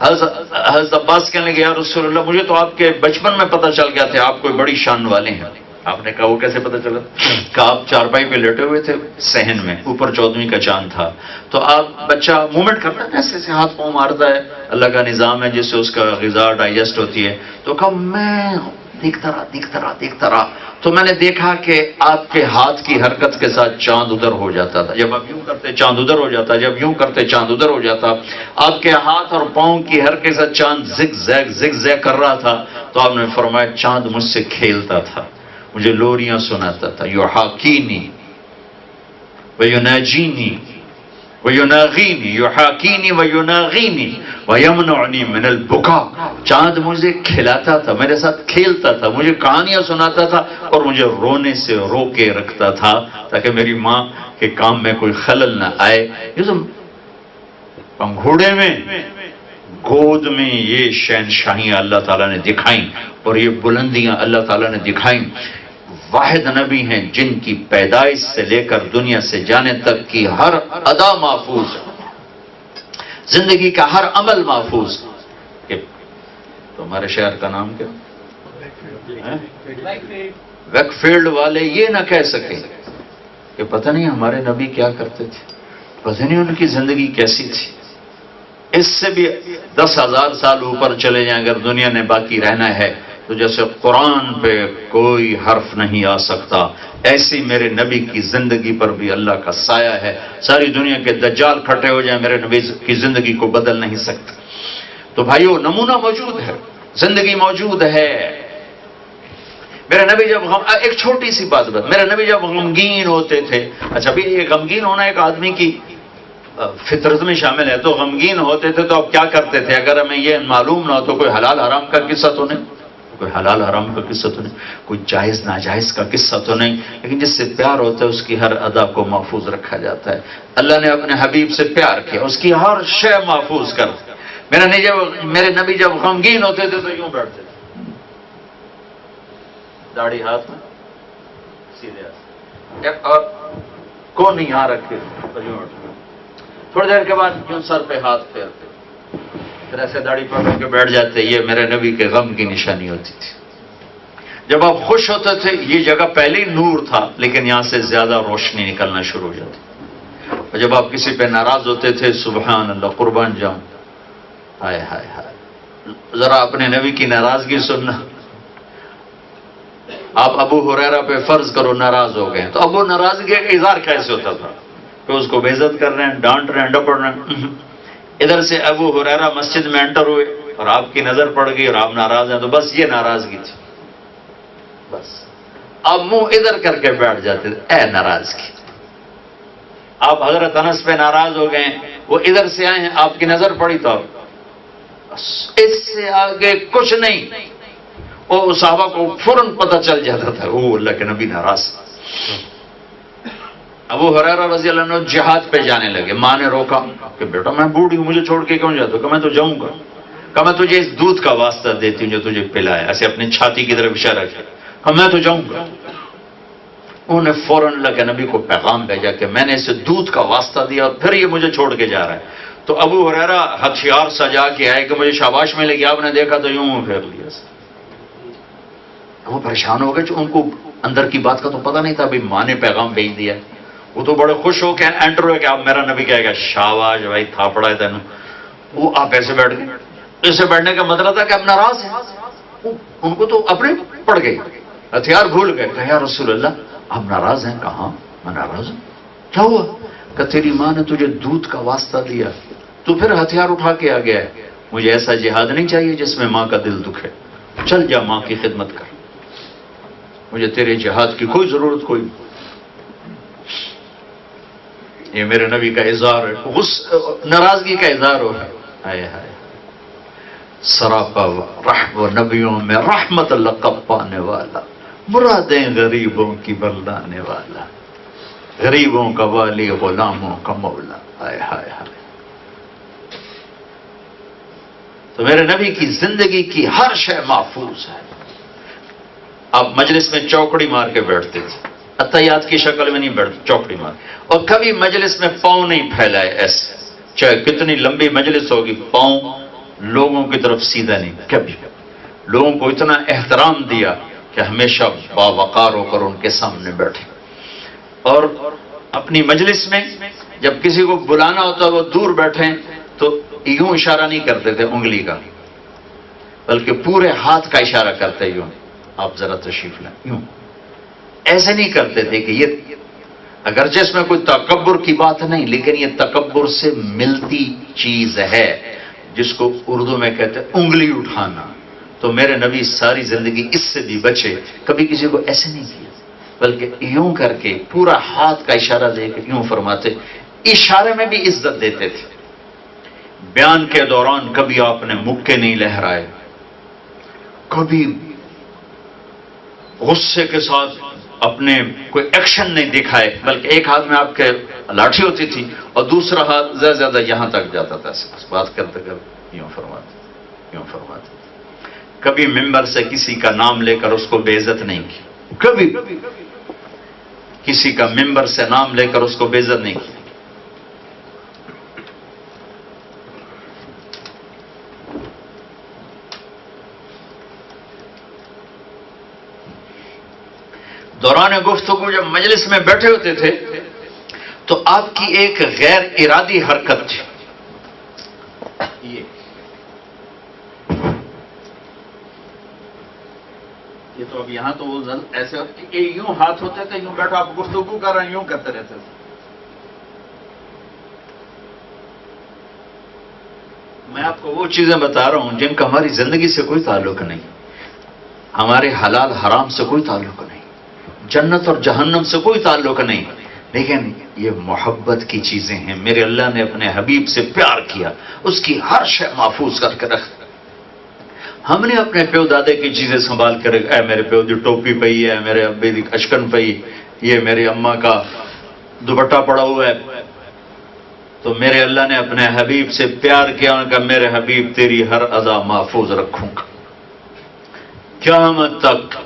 حضرت عباس کہنے لگے یا رسول اللہ مجھے تو آپ کے بچپن میں پتا چل گیا تھا آپ کوئی بڑی شان والے ہیں۔ آپ نے کہا وہ کیسے پتا چلا؟ کہ آپ چارپائی پہ لیٹے ہوئے تھے صحن میں، اوپر 14ویں کا چاند تھا، تو آپ بچہ موومنٹ کرتا ہے ایسے ایسے ہاتھ پاؤں مارتا ہے، اللہ کا نظام ہے جس سے اس کا غذا ڈائجسٹ ہوتی ہے۔ تو کہا میں دیکھتا رہا تو میں نے دیکھا کہ آپ کے ہاتھ کی حرکت کے ساتھ چاند ادھر ہو جاتا تھا، جب آپ یوں کرتے چاند ادھر ہو جاتا، جب یوں کرتے چاند ادھر ہو جاتا، آپ کے ہاتھ اور پاؤں کی حرکت کے ساتھ چاند زگ زیگ کر رہا تھا۔ تو آپ نے فرمایا چاند مجھ سے کھیلتا تھا، مجھے لوریاں سناتا تھا، یحاکینی ویناجینی ویناغینی، یحاکینی ویناغینی ویمنعنی من البکا۔ چاند مجھے کھلاتا تھا، میرے ساتھ کھیلتا تھا، مجھے کہانیاں سناتا تھا اور مجھے رونے سے رو کے رکھتا تھا تاکہ میری ماں کے کام میں کوئی خلل نہ آئے۔ یہ تو پنگھوڑے میں گود میں یہ شہنشاہیاں اللہ تعالیٰ نے دکھائیں اور یہ بلندیاں اللہ تعالیٰ نے دکھائیں۔ واحد نبی ہیں جن کی پیدائش سے لے کر دنیا سے جانے تک کی ہر ادا محفوظ، زندگی کا ہر عمل محفوظ۔ تمہارے شہر کا نام کیا؟ ویکفیلڈ والے یہ نہ کہہ سکے کہ پتہ نہیں ہمارے نبی کیا کرتے تھے، پتہ نہیں ان کی زندگی کیسی تھی۔ اس سے بھی 10,000 سال اوپر چلے جائیں اگر دنیا نے باقی رہنا ہے تو جیسے قرآن پہ کوئی حرف نہیں آ سکتا، ایسی میرے نبی کی زندگی پر بھی اللہ کا سایہ ہے۔ ساری دنیا کے دجال کھٹے ہو جائیں میرے نبی کی زندگی کو بدل نہیں سکتا۔ تو بھائیو نمونہ موجود ہے، زندگی موجود ہے۔ میرے نبی جب ایک چھوٹی سی بات میرے نبی جب غمگین ہوتے تھے، اچھا بھی یہ غمگین ہونا ایک آدمی کی فطرت میں شامل ہے، تو غمگین ہوتے تھے تو اب کیا کرتے تھے؟ اگر ہمیں یہ معلوم نہ ہو تو کوئی حلال حرام کا قصہ تو نہیں، کوئی حلال حرام کا قصہ تو نہیں، کوئی جائز ناجائز کا قصہ تو نہیں، لیکن جس سے پیار ہوتا ہے اس کی ہر ادا کو محفوظ رکھا جاتا ہے۔ اللہ نے اپنے حبیب سے پیار کیا، اس کی ہر شے محفوظ کر۔ میرے نبی جب غمگین ہوتے تھے تو یوں بیٹھتے تھے، داڑھی ہاتھ میں سیدھے ہاتھ اور کون نہیں یہاں رکھے، تھوڑی دیر کے بعد یوں سر پہ ہاتھ پھیرتے، پھر ایسے داڑھی پکڑ کے بیٹھ جاتے۔ یہ میرے نبی کے غم کی نشانی ہوتی تھی۔ جب آپ خوش ہوتے تھے یہ جگہ پہلے ہی نور تھا لیکن یہاں سے زیادہ روشنی نکلنا شروع ہو جاتی، اور جب آپ کسی پہ ناراض ہوتے تھے سبحان اللہ قربان جاؤں، ہائے ہائے ہائے، ذرا اپنے نبی کی ناراضگی سننا۔ آپ ابو ہریرہ پہ فرض کرو ناراض ہو گئے تو اب وہ ناراضگی کا اظہار کیسے ہوتا تھا کہ اس کو بے عزت کر رہے ہیں، ڈانٹ رہے ہیں، ڈپڑ رہے ہیں۔ ادھر سے ابو ہریرہ مسجد میں انٹر ہوئے اور آپ کی نظر پڑ گئی اور آپ ناراض ہیں، تو بس یہ ناراضگی تھی، بس اب منہ ادھر کر کے بیٹھ جاتے تھے، اے ناراضگی۔ آپ حضرت انس پہ ناراض ہو گئے، وہ ادھر سے آئے ہیں، آپ کی نظر پڑی تو بس اس سے آگے کچھ نہیں۔ وہ صحابہ کو فوراً پتہ چل جاتا تھا وہ اللہ کے نبی ناراض۔ ابو ہریرہ رضی اللہ عنہ جہاد پہ جانے لگے، ماں نے روکا کہ بیٹا میں بوڑھی ہوں، مجھے چھوڑ کے کیوں جاتا ہوں؟ کہ میں تو جاؤں گا، کہ میں تجھے اس دودھ کا واسطہ دیتی ہوں جو تجھے پلایا، ایسے اپنی چھاتی کی طرف اشارہ کیا، کہ میں تو جاؤں گا۔ انہوں نے فوراً اللہ کے نبی کو پیغام بھیجا کہ میں نے اسے دودھ کا واسطہ دیا اور پھر یہ مجھے چھوڑ کے جا رہا ہے۔ تو ابو ہریرہ ہتھیار سجا کے آئے کہ مجھے شاباش ملے گی، آپ نے دیکھا تو یوں پھیر لیا۔ وہ پریشان ہو گئے، ان کو اندر کی بات کا تو پتہ نہیں تھا، ابھی ماں نے پیغام بھیج دیا۔ وہ تو بڑے خوش ہو کے انٹر ہوئے کہ اب میرا نبی کہے گا شاباش بھائی تھا پڑا ہے تینوں۔ وہ آپ ایسے بیٹھ گئے، ایسے بیٹھنے کا مطلب تھا کہ اب ناراض ہیں، ان کو تو اپنے پڑ گئی، ہتھیار بھول گئے۔ کہ یا رسول اللہ آپ ناراض ہیں؟ کہاں میں ناراض ہوں، کیا ہوا؟ کہ تیری ماں نے تجھے دودھ کا واسطہ دیا، تو پھر ہتھیار اٹھا کے آ گیا ہے۔ مجھے ایسا جہاد نہیں چاہیے جس میں ماں کا دل دکھے، چل جا ماں کی خدمت کر، مجھے تیرے جہاد کی کوئی ضرورت کوئی نہیں۔ یہ میرے نبی کا اظہار ہے، ناراضگی کا اظہار ہو ہے، ہائے ہائے، سراپا رحم و نبیوں میں رحمت لقب پانے والا، مرادیں غریبوں کی بللانے والا، غریبوں کا والی غلاموں کا مولا، ہائے ہائے ہائے۔ تو میرے نبی کی زندگی کی ہر شے محفوظ ہے۔ آپ مجلس میں چوکڑی مار کے بیٹھتے تھے، اتحیات کی شکل میں نہیں بیٹھتے، چوکڑی مار، اور کبھی مجلس میں پاؤں نہیں پھیلائے ایسے، چاہے کتنی لمبی مجلس ہوگی، پاؤں لوگوں کی طرف سیدھا نہیں، کبھی لوگوں کو اتنا احترام دیا کہ ہمیشہ باوقار ہو کر ان کے سامنے بیٹھے۔ اور اپنی مجلس میں جب کسی کو بلانا ہوتا وہ دور بیٹھیں تو یوں اشارہ نہیں کرتے تھے انگلی کا، بلکہ پورے ہاتھ کا اشارہ کرتے یوں، آپ ذرا تشریف لیں، یوں ایسے نہیں کرتے تھے کہ یہ، اگرچہ اس میں کوئی تکبر کی بات نہیں، لیکن یہ تکبر سے ملتی چیز ہے جس کو اردو میں کہتے ہیں انگلی اٹھانا۔ تو میرے نبی ساری زندگی اس سے بھی بچے، کبھی کسی کو ایسے نہیں کیا، بلکہ یوں کر کے پورا ہاتھ کا اشارہ دے کے یوں فرماتے، اشارے میں بھی عزت دیتے تھے۔ بیان کے دوران کبھی آپ نے مکے نہیں لہرائے، کبھی غصے کے ساتھ اپنے کوئی ایکشن نہیں دکھائے، بلکہ ایک ہاتھ میں آپ کے لاٹھی ہوتی تھی اور دوسرا ہاتھ زیادہ زیادہ یہاں تک جاتا تھا، بات کرتے کرتے یوں فرماتے، یوں فرماتے۔ کبھی ممبر سے کسی کا نام لے کر اس کو بے عزت نہیں کی، کبھی کسی کا ممبر سے نام لے کر اس کو بے عزت نہیں کی۔ دوران گفتگو جب مجلس میں بیٹھے ہوتے تھے تو آپ کی ایک غیر ارادی حرکت تھی، یہ تو اب یہاں تو وہ ایسے یوں ہاتھ ہوتے تھے، یوں بیٹھو، آپ گفتگو کر رہے ہیں یوں کرتے رہتے تھے۔ میں آپ کو وہ چیزیں بتا رہا ہوں جن کا ہماری زندگی سے کوئی تعلق نہیں، ہمارے حلال حرام سے کوئی تعلق نہیں، جنت اور جہنم سے کوئی تعلق نہیں، لیکن یہ محبت کی چیزیں ہیں۔ میرے اللہ نے اپنے حبیب سے پیار کیا، اس کی ہر شے محفوظ کر کے رکھ۔ ہم نے اپنے پیو دادے کی چیزیں سنبھال کر، اے میرے پیو دی ٹوپی پئی ہے، میرے ابے دی اشکن پئی، یہ میری اماں کا دوپٹہ پڑا ہوا ہے، تو میرے اللہ نے اپنے حبیب سے پیار کیا، ان کا میرے حبیب تیری ہر ادا محفوظ رکھوں گا قیامت تک۔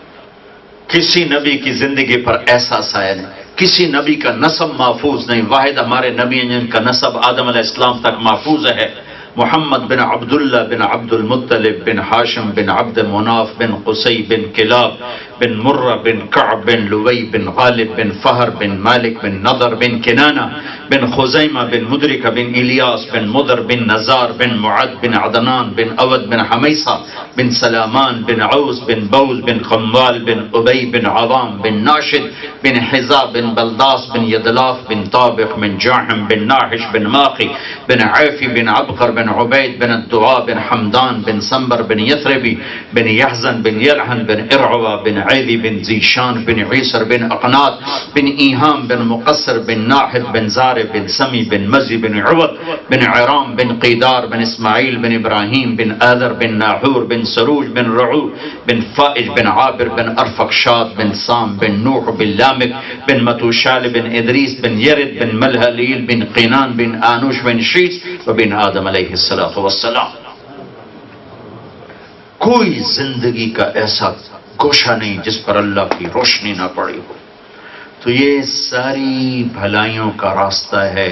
کسی نبی کی زندگی پر ایسا سایہ نہیں، کسی نبی کا نسب محفوظ نہیں، واحد ہمارے نبی ہیں جن کا نسب آدم علیہ السلام تک محفوظ ہے، محمد بن عبداللہ بن عبد المطلب بن ہاشم بن عبد مناف بن قصی بن کلاب بن مرہ بن کعب بن لوی بن غالب بن فہر بن مالک بن نضر بن کنانہ بن خزیمہ بن مدرکہ بن الیاس بن مدر بن نزار بن معد بن عدنان بن اود بن حمیصہ بن سلامان بن عوس بن بوز بن خموال بن ابی بن عوام بن ناشد بن حزا بن بلداس بن یدلاف بن طابق بن جاحم بن ناحش بن ماقی بن عیفی بن عبقر بن عبید بن الدعاء بن حمدان بن سنبر بن یثربی بن یحزن بن یلحن بن ارعوہ بن عیدی بن زیشان بن عیسر بن اقنات بن ایہام بن مقصر بن ناحد بن زار بن سمی بن مزی بن عوض بن عرام بن قیدار بن اسماعیل بن ابراہیم بن آذر بن ناحور بن سروج بن رعو بن فائج بن عابر بن ارفقشاد بن سام بن نوح بن لامک بن متوشال بن ادریس بن یرد بن ملہلیل بن قینان بن آنوش بن شیس وبن آدم علیہ السلام۔ کوئی زندگی کا ایسا گوشہ نہیں جس پر اللہ کی روشنی نہ پڑی ہو۔ تو یہ ساری بھلائیوں کا راستہ ہے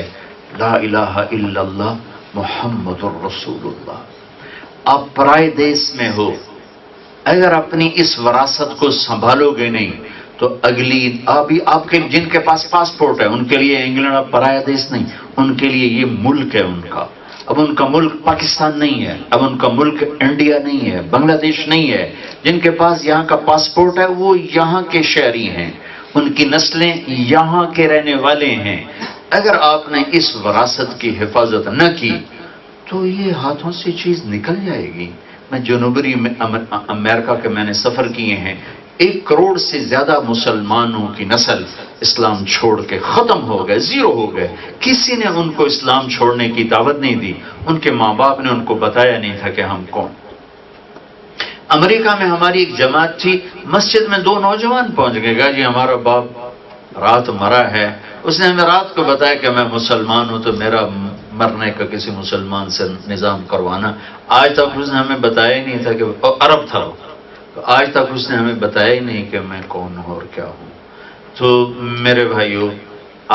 لا الہ الا اللہ محمد الرسول اللہ۔ آپ پرائے دیس میں ہو، اگر اپنی اس وراثت کو سنبھالو گے نہیں تو اگلی آپ کے جن کے پاس پاسپورٹ ہے ان کے لیے انگلینڈ اب پرایا دیس نہیں، ان کے لیے یہ ملک ہے ان کا۔ اب ان کا ملک پاکستان نہیں ہے، اب ان کا ملک انڈیا نہیں ہے، بنگلہ دیش نہیں ہے۔ جن کے پاس یہاں کا پاسپورٹ ہے وہ یہاں کے شہری ہیں، ان کی نسلیں یہاں کے رہنے والے ہیں۔ اگر آپ نے اس وراثت کی حفاظت نہ کی تو یہ ہاتھوں سے چیز نکل جائے گی. میں جنوبی امریکہ کے میں نے سفر کیے ہیں، 1 کروڑ سے زیادہ مسلمانوں کی نسل اسلام چھوڑ کے ختم ہو گئے، زیرو ہو گئے. کسی نے ان کو اسلام چھوڑنے کی دعوت نہیں دی، ان کے ماں باپ نے ان کو بتایا نہیں تھا کہ ہم کون. امریکہ میں ہماری ایک جماعت تھی، مسجد میں 2 نوجوان پہنچ گئے، کہا جی ہمارا باپ رات مرا ہے. اس نے ہمیں رات کو بتایا کہ میں مسلمان ہوں تو میرا مرنے کا کسی مسلمان سے نظام کروانا. آج تک اس نے ہمیں بتایا ہی نہیں تھا کہ عرب تھا وہ، تو آج تک اس نے ہمیں بتایا ہی نہیں کہ میں کون ہوں اور کیا ہوں. تو میرے بھائیو،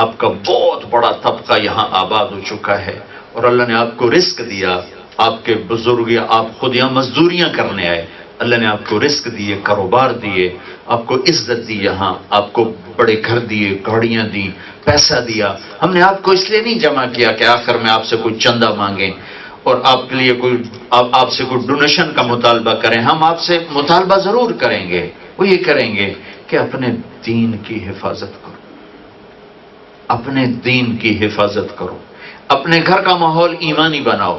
آپ کا بہت بڑا طبقہ یہاں آباد ہو چکا ہے اور اللہ نے آپ کو رزق دیا. آپ کے بزرگ یا آپ خود یہاں مزدوریاں کرنے آئے، اللہ نے آپ کو رزق دیے، کاروبار دیے، آپ کو عزت دی، یہاں آپ کو بڑے گھر دیے، گاڑیاں دی، پیسہ دیا. ہم نے آپ کو اس لیے نہیں جمع کیا کہ آخر میں آپ سے کوئی چندہ مانگیں اور آپ کے لیے کوئی آپ سے کوئی ڈونیشن کا مطالبہ کریں. ہم آپ سے مطالبہ ضرور کریں گے، وہ یہ کریں گے کہ اپنے دین کی حفاظت کرو، اپنے دین کی حفاظت کرو، اپنے گھر کا ماحول ایمانی بناؤ.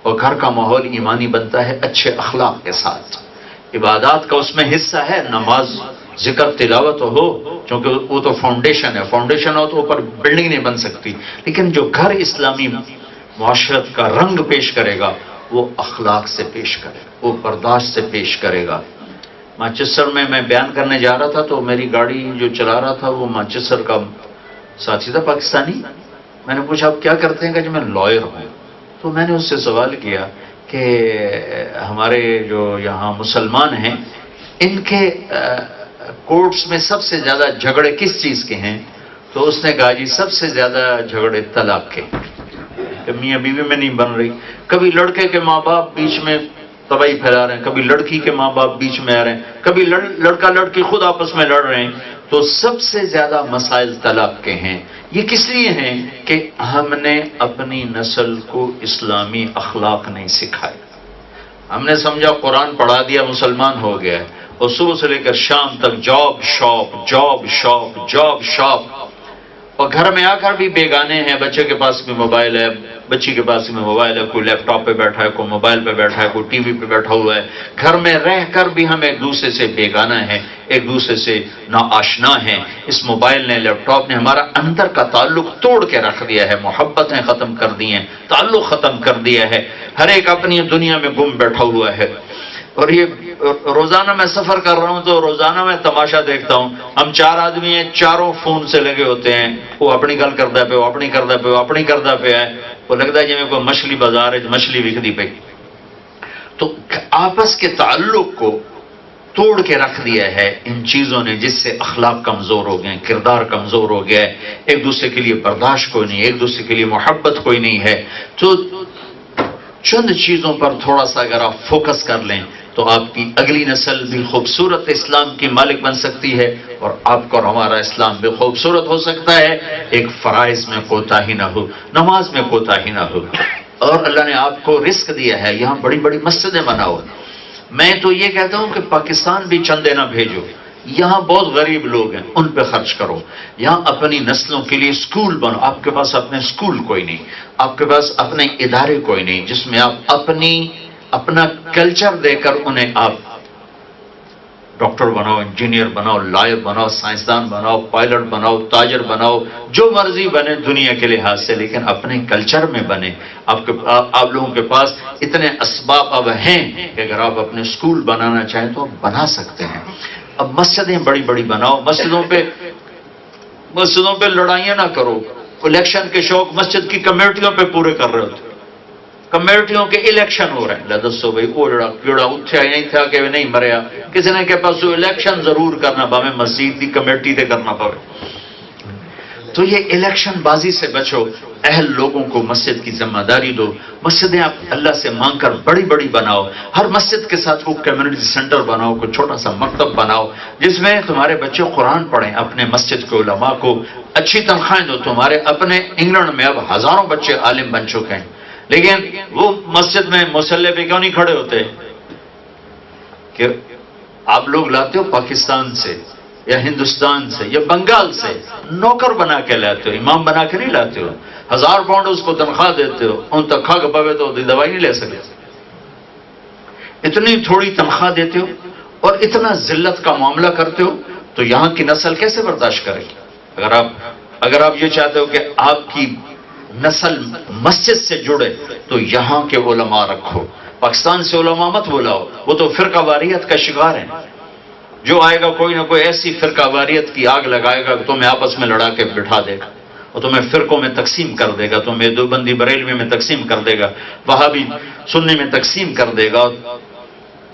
اور گھر کا ماحول ایمانی بنتا ہے اچھے اخلاق کے ساتھ. عبادات کا اس میں حصہ ہے، نماز، ذکر، تلاوت ہو، کیونکہ وہ تو فاؤنڈیشن ہے. فاؤنڈیشن ہو تو اوپر بلڈنگ نہیں بن سکتی. لیکن جو گھر اسلامی معاشرت کا رنگ پیش کرے گا وہ اخلاق سے پیش کرے گا، وہ برداشت سے پیش کرے گا. مانچسٹر میں بیان کرنے جا رہا تھا تو میری گاڑی جو چلا رہا تھا وہ مانچسٹر کا ساتھی تھا، پاکستانی. میں نے پوچھا آپ کیا کرتے ہیں؟ کہ جو میں لائر ہوں. تو میں نے اس سے سوال کیا کہ ہمارے جو یہاں مسلمان ہیں ان کے کورٹس میں سب سے زیادہ جھگڑے کس چیز کے ہیں؟ تو اس نے کہا جی سب سے زیادہ جھگڑے طلاق کے، کہ میاں بیوی میں نہیں بن رہی. کبھی لڑکے کے ماں باپ بیچ میں تباہی پھیلا رہے ہیں، کبھی لڑکی کے ماں باپ بیچ میں آ رہے ہیں، کبھی لڑکا لڑکی خود آپس میں لڑ رہے ہیں. تو سب سے زیادہ مسائل طلاق کے ہیں. یہ کس لیے ہیں؟ کہ ہم نے اپنی نسل کو اسلامی اخلاق نہیں سکھائے. ہم نے سمجھا قرآن پڑھا دیا مسلمان ہو گیا، اور صبح سے لے کر شام تک job shop job shop job shop, اور گھر میں آ کر بھی بیگانے ہیں. بچے کے پاس بھی موبائل ہے، بچی کے پاس بھی موبائل ہے، کوئی لیپ ٹاپ پہ بیٹھا ہے، کوئی موبائل پہ بیٹھا ہے، کوئی ٹی وی پہ بیٹھا ہوا ہے. گھر میں رہ کر بھی ہم ایک دوسرے سے بیگانہ ہیں، ایک دوسرے سے ناآشنا ہیں. اس موبائل نے، لیپ ٹاپ نے ہمارا اندر کا تعلق توڑ کے رکھ دیا ہے، محبتیں ختم کر دی ہیں، تعلق ختم کر دیا ہے. ہر ایک اپنی دنیا میں گم بیٹھا ہوا ہے. اور یہ روزانہ میں سفر کر رہا ہوں تو روزانہ میں تماشا دیکھتا ہوں. ہم 4 آدمی ہیں، چاروں فون سے لگے ہوتے ہیں. وہ اپنی گل کرتا پہ، وہ اپنی کرتا پہ، وہ اپنی کرتا پہ ہے. وہ لگتا ہے جی میں کوئی مچھلی بازار ہے، مچھلی وکتی پہ. تو آپس کے تعلق کو توڑ کے رکھ دیا ہے ان چیزوں نے، جس سے اخلاق کمزور ہو گئے، کردار کمزور ہو گیا ہے. ایک دوسرے کے لیے برداشت کوئی نہیں، ایک دوسرے کے لیے محبت کوئی نہیں ہے. تو چند چیزوں پر تھوڑا سا اگر آپ فوکس کر لیں تو آپ کی اگلی نسل بھی خوبصورت اسلام کی مالک بن سکتی ہے، اور آپ کو اور ہمارا اسلام بھی خوبصورت ہو سکتا ہے. ایک فرائض میں کوتاہی نہ ہو، نماز میں کوتاہی نہ ہو. اور اللہ نے آپ کو رزق دیا ہے، یہاں بڑی بڑی مسجدیں بناؤ. میں تو یہ کہتا ہوں کہ پاکستان بھی چندے نہ بھیجو، یہاں بہت غریب لوگ ہیں، ان پہ خرچ کرو. یہاں اپنی نسلوں کے لیے اسکول بنو. آپ کے پاس اپنے اسکول کوئی نہیں، آپ کے پاس اپنے ادارے کوئی نہیں جس میں آپ اپنا کلچر دے کر انہیں آپ ڈاکٹر بناؤ، انجینئر بناؤ، لائر بناؤ، سائنسدان بناؤ، پائلٹ بناؤ، تاجر بناؤ، جو مرضی بنے دنیا کے لحاظ سے، لیکن اپنے کلچر میں بنے. آپ لوگوں کے پاس اتنے اسباب اب ہیں کہ اگر آپ اپنے اسکول بنانا چاہیں تو آپ بنا سکتے ہیں. اب مسجدیں بڑی بڑی بناؤ. مسجدوں پہ لڑائیاں نہ کرو. الیکشن کے شوق مسجد کی کمیٹیوں پہ پورے کر رہے ہوتے. کمیٹیوں کے الیکشن ہو رہے ہیں. دسو بھائی وہ کیڑا اتھیا نہیں تھا کہ نہیں مریا. کسی نے کے پاس الیکشن ضرور کرنا پاوے مسجد کی کمیٹی تے کرنا پاوے. تو یہ الیکشن بازی سے بچو. اہل لوگوں کو مسجد کی ذمہ داری دو. مسجدیں آپ اللہ سے مانگ کر بڑی بڑی بناؤ. ہر مسجد کے ساتھ کوئی کمیونٹی سینٹر بناؤ، کوئی چھوٹا سا مکتب بناؤ جس میں تمہارے بچے قرآن پڑھیں. اپنے مسجد کے علماء کو اچھی تنخواہیں دو. تمہارے اپنے انگلینڈ میں اب ہزاروں بچے عالم بن چکے ہیں، لیکن وہ مسجد میں مصلی پہ کیوں نہیں کھڑے ہوتے؟ کہ آپ لوگ لاتے ہو پاکستان سے یا ہندوستان سے یا بنگال سے نوکر بنا کے لاتے ہو، امام بنا کے نہیں لاتے ہو، 1000 پاؤنڈ اس کو تنخواہ دیتے ہو، ان تک کھا گپاوے تو دوائی نہیں لے سکتے، اتنی تھوڑی تنخواہ دیتے ہو اور اتنا ذلت کا معاملہ کرتے ہو، تو یہاں کی نسل کیسے برداشت کرے گی؟ اگر آپ یہ چاہتے ہو کہ آپ کی نسل مسجد سے جڑے تو یہاں کے علماء رکھو، پاکستان سے علماء مت بلاؤ، وہ تو فرقہ واریت کا شکار ہیں، جو آئے گا کوئی نہ کوئی ایسی فرقہ واریت کی آگ لگائے گا کہ تمہیں آپس میں لڑا کے بٹھا دے گا، اور تمہیں فرقوں میں تقسیم کر دے گا، تمہیں دیوبندی بریلوی میں تقسیم کر دے گا، وہابی سنی میں تقسیم کر دے گا،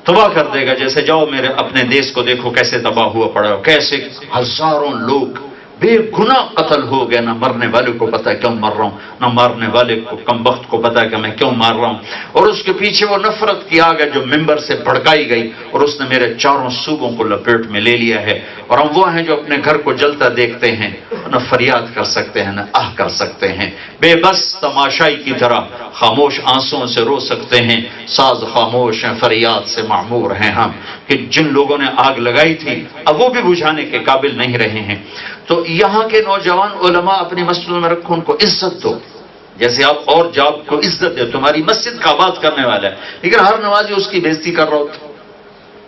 تباہ کر دے گا۔ جیسے جاؤ میرے اپنے دیش کو دیکھو کیسے تباہ ہوا پڑا ہو، کیسے ہزاروں لوگ بے گناہ قتل ہو گئے، نہ مرنے والے کو پتا ہے کیوں مر رہا ہوں، نہ مارنے والے کو کم وقت کو پتا ہے کہ میں کیوں مار رہا ہوں، اور اس کے پیچھے وہ نفرت کی آگ ہے جو ممبر سے بھڑکائی گئی اور اس نے میرے چاروں صوبوں کو لپیٹ میں لے لیا ہے، اور ہم وہ ہیں جو اپنے گھر کو جلتا دیکھتے ہیں، نہ فریاد کر سکتے ہیں نہ آہ کر سکتے ہیں، بے بس تماشائی کی طرح خاموش آنسوؤں سے رو سکتے ہیں، ساز خاموش ہیں، فریاد سے معمور ہیں ہم، کہ جن لوگوں نے آگ لگائی تھی اب وہ بھی بجھانے کے قابل نہیں رہے ہیں۔ تو یہاں کے نوجوان علماء اپنی مسجدوں میں رکھو، ان کو عزت دو، جیسے آپ اور جاب کو عزت دے، تمہاری مسجد کا آباد کرنے والا ہے، لیکن ہر نمازی اس کی بےزتی کر رہا ہوتا۔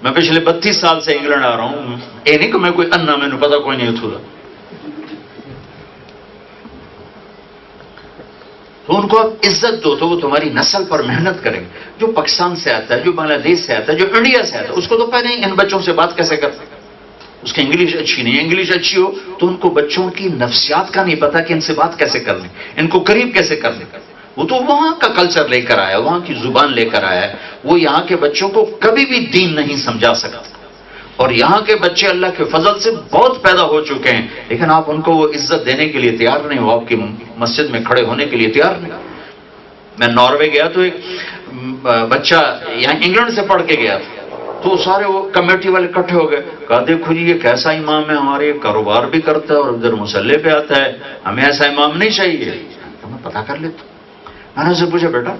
میں پچھلے 32 سال سے انگلینڈ آ رہا ہوں، یہ نہیں کہ میں کوئی انا، میں نے پتا کوئی نہیں تھا، تو ان کو آپ عزت دو تو وہ تمہاری نسل پر محنت کریں گے۔ جو پاکستان سے آتا ہے، جو بنگلہ دیش سے آتا ہے، جو انڈیا سے آتا ہے، اس کو تو پہلے ان بچوں سے بات کیسے کرتے ہیں، اس کی انگلش اچھی نہیں ہے، انگلش اچھی ہو تو ان کو بچوں کی نفسیات کا نہیں پتا کہ ان سے بات کیسے کرنی، ان کو قریب کیسے کرنے، وہ تو وہاں کا کلچر لے کر آیا، وہاں کی زبان لے کر آیا ہے، وہ یہاں کے بچوں کو کبھی بھی دین نہیں سمجھا سکتا، اور یہاں کے بچے اللہ کے فضل سے بہت پیدا ہو چکے ہیں، لیکن آپ ان کو وہ عزت دینے کے لیے تیار نہیں ہو، آپ کی مسجد میں کھڑے ہونے کے لیے تیار نہیں۔ میں ناروے گیا تو ایک بچہ یہاں انگلینڈ سے پڑھ کے گیا تھا، تو سارے وہ کمیٹی والے اکٹھے ہو گئے، کہا دیکھو جی یہ کیسا امام ہے، ہمارے کاروبار بھی کرتا ہے اور ادھر مسلح پہ آتا ہے، ہمیں ایسا امام نہیں چاہیے۔ تو میں پتا کر لیتا، میں نے اسے پوچھا بیٹا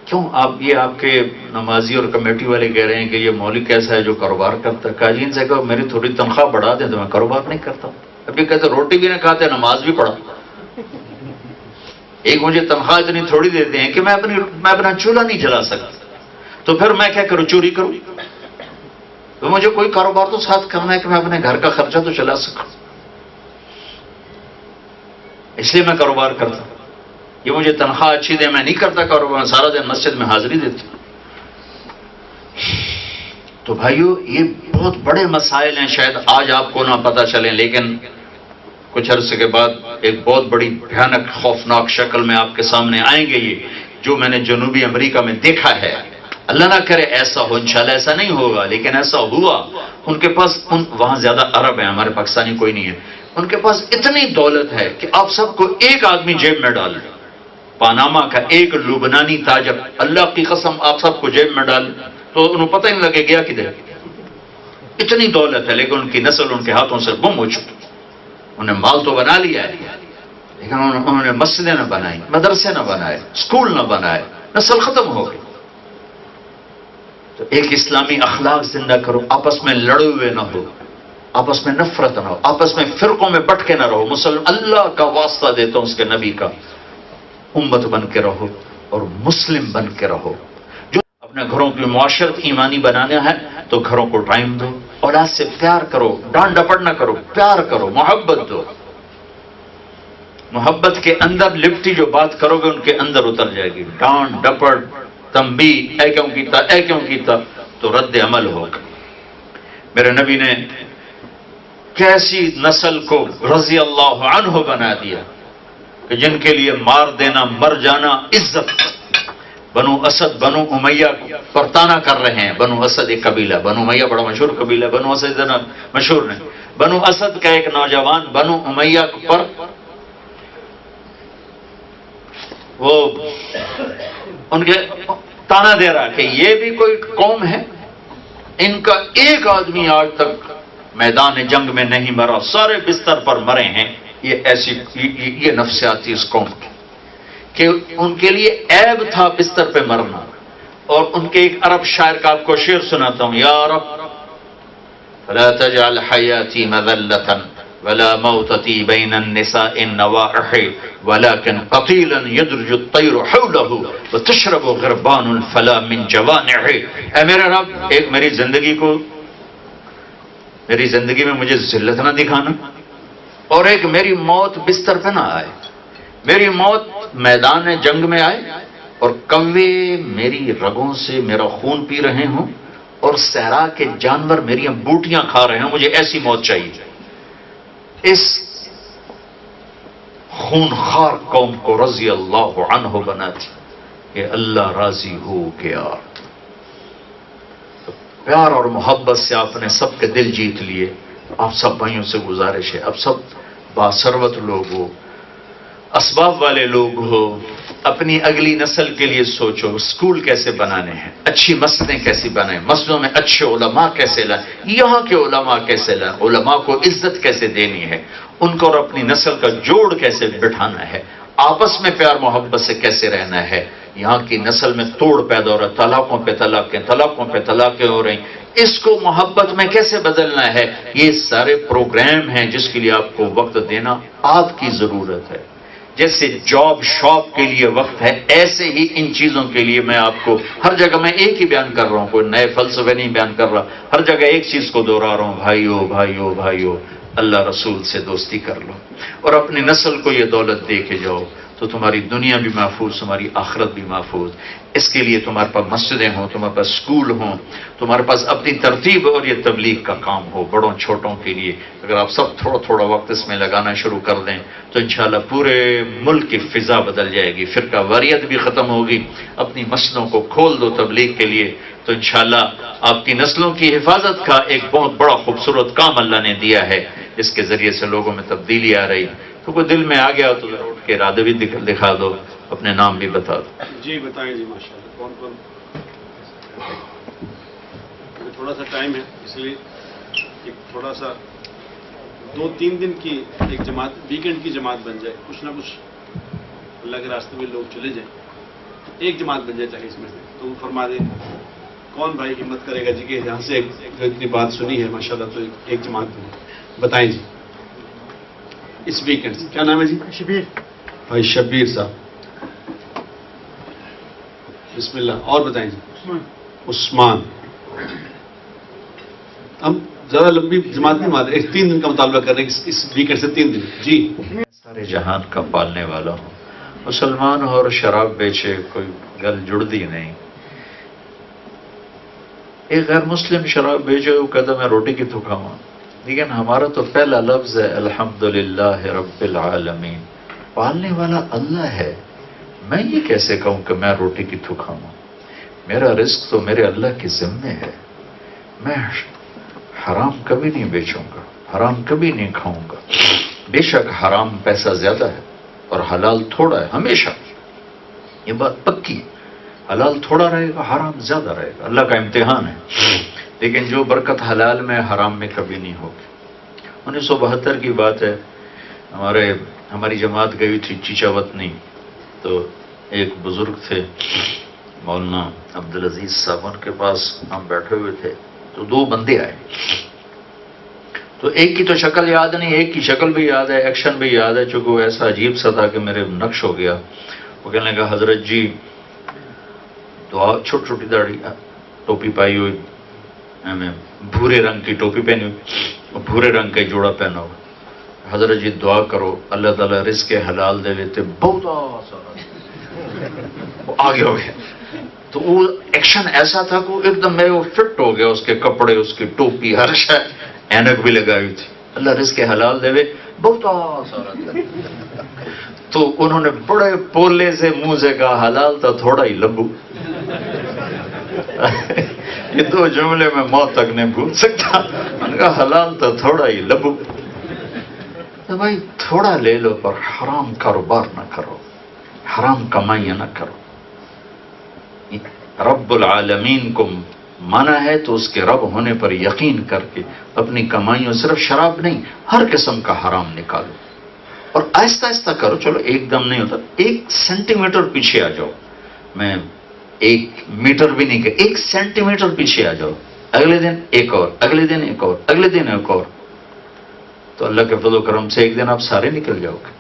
کیوں آپ کے نمازی اور کمیٹی والے کہہ رہے ہیں کہ یہ مولوی کیسا ہے جو کاروبار کرتا ہے؟ کہا جی ان سے کہو میری تھوڑی تنخواہ بڑھا دیں تو میں کاروبار نہیں کرتا ہوں۔ ابھی کہتے روٹی بھی نہیں کھاتے، نماز بھی پڑھا، ایک مجھے تنخواہ اتنی تھوڑی دیتے ہیں کہ میں اپنا چولہا نہیں جلا سکتا، تو پھر میں کیا کروں، چوری کروں؟ تو مجھے کوئی کاروبار تو ساتھ کرنا ہے کہ میں اپنے گھر کا خرچہ تو چلا سکوں، اس لیے میں کاروبار کرتا ہوں۔ یہ مجھے تنخواہ اچھی دے، میں نہیں کرتا کاروبار، سارا دن مسجد میں حاضری دیتا ہوں۔ تو بھائیو یہ بہت بڑے مسائل ہیں، شاید آج آپ کو نہ پتہ چلیں، لیکن کچھ عرصے کے بعد ایک بہت بڑی بھیانک خوفناک شکل میں آپ کے سامنے آئیں گے، یہ جو میں نے جنوبی امریکہ میں دیکھا ہے۔ اللہ نہ کرے ایسا ہو، انشاءاللہ ایسا نہیں ہوگا، لیکن ایسا ہوا۔ ان کے پاس وہاں زیادہ عرب ہیں، ہمارے پاکستانی کوئی نہیں ہے، ان کے پاس اتنی دولت ہے کہ آپ سب کو ایک آدمی جیب میں ڈال دیں، پاناما کا ایک لبنانی تاجر، اللہ کی قسم آپ سب کو جیب میں ڈال تو انہیں پتہ نہیں لگے گیا کدھر، اتنی دولت ہے، لیکن ان کی نسل ان کے ہاتھوں سے گم ہو چکی۔ انہیں مال تو بنا لیا ہے، لیکن انہوں نے مسجدیں نہ بنائی، مدرسے نہ بنائے، اسکول نہ بنائے، نسل ختم ہو گئی۔ تو ایک اسلامی اخلاق زندہ کرو، آپس میں لڑے ہوئے نہ ہو، آپس میں نفرت نہ ہو، آپس میں فرقوں میں بٹ کے نہ رہو، مسلم اللہ کا واسطہ دیتا ہوں اس کے نبی کا، امت بن کے رہو اور مسلم بن کے رہو۔ جو اپنے گھروں کی معاشرت ایمانی بنانا ہے تو گھروں کو ٹائم دو، اولاد سے پیار کرو، ڈانٹ ڈپٹ نہ کرو، پیار کرو، محبت دو۔ محبت کے اندر لپٹی جو بات کرو گے ان کے اندر اتر جائے گی، ڈانٹ ڈپٹ تنبیہ، اے کیوں کیتا تو رد عمل ہوگا۔ میرے نبی نے کیسی نسل کو رضی اللہ عنہ بنا دیا کہ جن کے لیے مار دینا، مر جانا عزت۔ بنو اسد بنو امیہ پر تانا کر رہے ہیں، بنو اسد ایک قبیلہ، بنو امیہ بڑا مشہور قبیلہ، بنو اسد اتنا مشہور نہیں، بنو اسد کا ایک نوجوان بنو امیہ پر وہ ان کے تانا دے رہا کہ یہ بھی کوئی قوم ہے، ان کا ایک آدمی آج تک میدان جنگ میں نہیں مرا، سارے بستر پر مرے ہیں۔ یہ نفسیاتی اس قوم کی کہ ان کے لیے عیب تھا بستر پہ مرنا۔ اور ان کے ایک عرب شاعر کا آپ کو شعر سناتا ہوں، یا رب لا تجعل حیاتی مذلة ولا موتتی بین النساء النواحح ولكن قتیلا یدرج الطیر حوله وتشرب غربان الفلا من جوانح. اے میرے رب، ایک میری زندگی میں مجھے ذلت نہ دکھانا، اور ایک میری موت بستر پہ نہ آئے، میری موت میدان جنگ میں آئے اور کوے میری رگوں سے میرا خون پی رہے ہوں اور صحرا کے جانور میری بوٹیاں کھا رہے ہیں. مجھے ایسی موت چاہیے. اس خونخوار قوم کو رضی اللہ عنہ بناتی کہ اللہ راضی ہو گیا. پیار اور محبت سے آپ نے سب کے دل جیت لیے. آپ سب بھائیوں سے گزارش ہے، اب سب باثروت لوگ ہو، اسباب والے لوگ ہو، اپنی اگلی نسل کے لیے سوچو. اسکول کیسے بنانے ہیں، اچھی مسجدیں کیسی بنائیں، مسجدوں میں اچھے علماء کیسے لائیں، یہاں کے علماء کیسے لائیں، علماء کو عزت کیسے دینی ہے، ان کو اور اپنی نسل کا جوڑ کیسے بٹھانا ہے، آپس میں پیار محبت سے کیسے رہنا ہے. یہاں کی نسل میں توڑ پیدا ہو رہا ہے، طلاقوں پہ طلاقیں ہو رہی. اس کو محبت میں کیسے بدلنا ہے، یہ سارے پروگرام ہیں جس کے لیے آپ کو وقت دینا آپ کی ضرورت ہے. جیسے جاب شاپ کے لیے وقت ہے، ایسے ہی ان چیزوں کے لیے میں آپ کو ہر جگہ میں ایک ہی بیان کر رہا ہوں، کوئی نئے فلسفے نہیں بیان کر رہا. ہر جگہ ایک چیز کو دہرا رہا ہوں، بھائیو اللہ رسول سے دوستی کر لو اور اپنی نسل کو یہ دولت دے کے جاؤ تو تمہاری دنیا بھی محفوظ، تمہاری آخرت بھی محفوظ. اس کے لیے تمہارے پاس مسجدیں ہوں، تمہارے پاس اسکول ہوں، تمہارے پاس اپنی ترتیب اور یہ تبلیغ کا کام ہو بڑوں چھوٹوں کے لیے. اگر آپ سب تھوڑا وقت اس میں لگانا شروع کر دیں تو انشاءاللہ پورے ملک کی فضا بدل جائے گی، فرقہ واریت بھی ختم ہوگی. اپنی مسجدوں کو کھول دو تبلیغ کے لیے تو انشاءاللہ آپ کی نسلوں کی حفاظت کا ایک بہت بڑا خوبصورت کام اللہ نے دیا ہے، جس کے ذریعے سے لوگوں میں تبدیلی آ رہی. تو کوئی دل میں آ گیا تو اٹھ کے ارادے بھی دکھا دو، اپنے نام بھی بتا دو. جی بتائیں جی. ماشاءاللہ کون تھوڑا سا ٹائم ہے اس لیے ایک تھوڑا سا 2-3 دن کی ایک جماعت، ویکینڈ کی جماعت بن جائے، کچھ نہ کچھ اللہ کے راستے میں لوگ چلے جائیں، ایک جماعت بن جائے چاہے اس میں سے. تو وہ فرما دیں کون بھائی ہمت کرے گا جی کہ یہاں سے جو اتنی بات سنی ہے ماشاءاللہ تو ایک جماعت بنے. بتائیں جی اس ویکینڈ سے. کیا نام ہے جی؟ شبیر بھائی. شبیر صاحب بسم اللہ. اور بتائیں جی. عثمان. ہم زیادہ لمبی جماعت نہیں مانتے، 3 دن کا مطالبہ کر رہے ہیں اس ویکینڈ سے 3 دن. جی. سارے جہان کا پالنے والا ہوں. مسلمان ہو اور شراب بیچے کوئی گل جڑتی نہیں. ایک غیر مسلم شراب بیچے وہ کہتا میں روٹی کی تو کھاؤں، لیکن ہمارا تو پہلا لفظ ہے الحمدللہ رب العالمین. پالنے والا اللہ ہے. میں یہ کیسے کہوں کہ میں روٹی کی تو کھاؤں؟ میرا رزق تو میرے اللہ کے ذمے ہے. میں حرام کبھی نہیں بیچوں گا، حرام کبھی نہیں کھاؤں گا. بے شک حرام پیسہ زیادہ ہے اور حلال تھوڑا ہے، ہمیشہ یہ بات پکی. حلال تھوڑا رہے گا، حرام زیادہ رہے گا. اللہ کا امتحان ہے. لیکن جو برکت حلال میں حرام میں کبھی نہیں ہوگی. 1972 کی بات ہے، ہماری جماعت گئی تھی چیچا وطنی. تو ایک بزرگ تھے مولانا عبدالعزیز صاحب، ان کے پاس ہم بیٹھے ہوئے تھے تو 2 بندے آئے. تو ایک کی تو شکل یاد نہیں، ایک کی شکل بھی یاد ہے، ایکشن بھی یاد ہے، چونکہ وہ ایسا عجیب سا تھا کہ میرے نقش ہو گیا. وہ کہنے لگا حضرت جی دعا، چھوٹی داڑھی، ٹوپی پائی ہوئی، میں بھورے رنگ کی ٹوپی پہنی ہوئی، بھورے رنگ کا جوڑا پہنا ہوا. حضرت جی دعا کرو اللہ تعالیٰ رزق حلال دے لیتے. بہت وہ آگے ہو گیا. تو وہ ایکشن ایسا تھا کہ ایک دم میں وہ فٹ ہو گیا، اس کے کپڑے، اس کی ٹوپی، ہر شے، اینک بھی لگائی تھی. اللہ رزق حلال دے بہت سارا. تو انہوں نے بڑے پولے سے منہ سے کہا حلال تھا تھوڑا ہی لبو. یہ 2 جملے میں موت تک نہیں بھول سکتا. میں نے کہا حلال تھا تھوڑا ہی لبو. تو بھائی تھوڑا لے لو پر حرام کاروبار نہ کرو، حرام کمائیاں نہ کرو. رب العالمین کو مانا ہے تو اس کے رب ہونے پر یقین کر کے اپنی کمائیوں، صرف شراب نہیں، ہر قسم کا حرام نکالو اور آہستہ آہستہ کرو. چلو ایک دم نہیں ہوتا، 1 سینٹی میٹر پیچھے آ جاؤ. میں 1 میٹر بھی نہیں کہ 1 سینٹی میٹر پیچھے آ جاؤ. اگلے دن ایک اور، اگلے دن ایک اور، اگلے دن ایک اور، تو اللہ کے فضل و کرم سے ایک دن آپ سارے نکل جاؤ گے.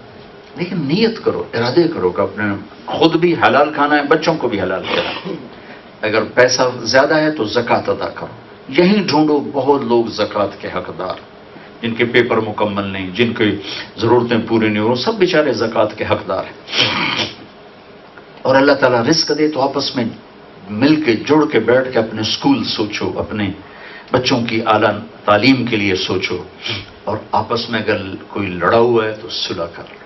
لیکن نیت کرو، ارادے کرو کہ اپنے خود بھی حلال کھانا ہے، بچوں کو بھی حلال کھانا ہے. اگر پیسہ زیادہ ہے تو زکوٰۃ ادا کرو. یہیں ڈھونڈو بہت لوگ زکوٰۃ کے حقدار، جن کے پیپر مکمل نہیں، جن کی ضرورتیں پوری نہیں ہو، سب بیچارے زکوٰۃ کے حقدار ہیں. اور اللہ تعالیٰ رزق دے تو آپس میں مل کے جڑ کے بیٹھ کے اپنے اسکول سوچو، اپنے بچوں کی اعلیٰ تعلیم کے لیے سوچو. اور آپس میں اگر کوئی لڑا ہوا ہے تو صلح کر لو.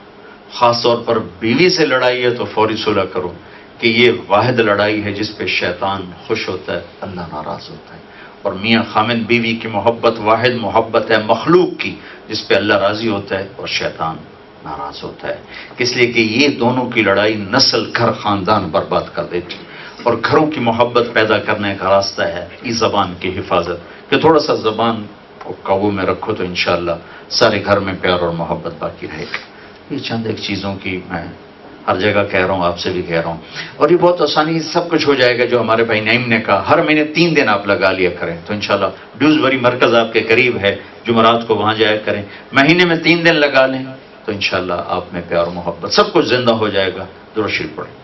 خاص طور پر بیوی سے لڑائی ہے تو فوری صلح کرو، کہ یہ واحد لڑائی ہے جس پہ شیطان خوش ہوتا ہے، اللہ ناراض ہوتا ہے. اور میاں خامد بیوی کی محبت واحد محبت ہے مخلوق کی، جس پہ اللہ راضی ہوتا ہے اور شیطان ناراض ہوتا ہے. اس لیے کہ یہ دونوں کی لڑائی نسل، گھر، خاندان برباد کر دیتی. اور گھروں کی محبت پیدا کرنے کا راستہ ہے اس زبان کی حفاظت، کہ تھوڑا سا زبان کو قابو میں رکھو تو انشاءاللہ سارے گھر میں پیار اور محبت باقی رہے گی. یہ چند ایک چیزوں کی میں ہر جگہ کہہ رہا ہوں، آپ سے بھی کہہ رہا ہوں. اور یہ بہت آسانی سے سب کچھ ہو جائے گا جو ہمارے بھائی نعیم نے کہا. ہر مہینے 3 دن آپ لگا لیا کریں تو انشاءاللہ ڈیوزبری مرکز آپ کے قریب ہے، جمعرات کو وہاں جایا کریں. مہینے میں 3 دن لگا لیں تو انشاءاللہ آپ میں پیار و محبت سب کچھ زندہ ہو جائے گا. درود شریف پڑھیں.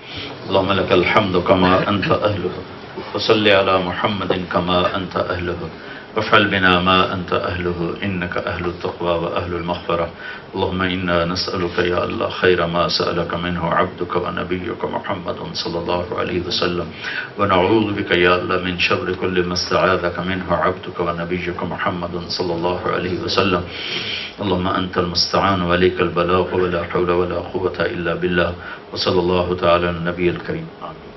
اللهم لك الحمد كما أنت أهله وصل على محمد كما أنت أهله وافعل بنا ما أنت أهله إنك أهل التقوى وأهل المغفرة. اللهم إنا نسألك يا الله خير ما سألك منه عبدك ونبيك محمد صلى الله عليه وسلم، ونعوذ بك يا الله من شر كل ما استعاذك منه عبدك ونبيك محمد صلى الله عليه وسلم. اللهم أنت المستعان وعليك البلاغ ولا حول ولا قوة إلا بالله. وصلى الله تعالى على النبي الكريم. آمين.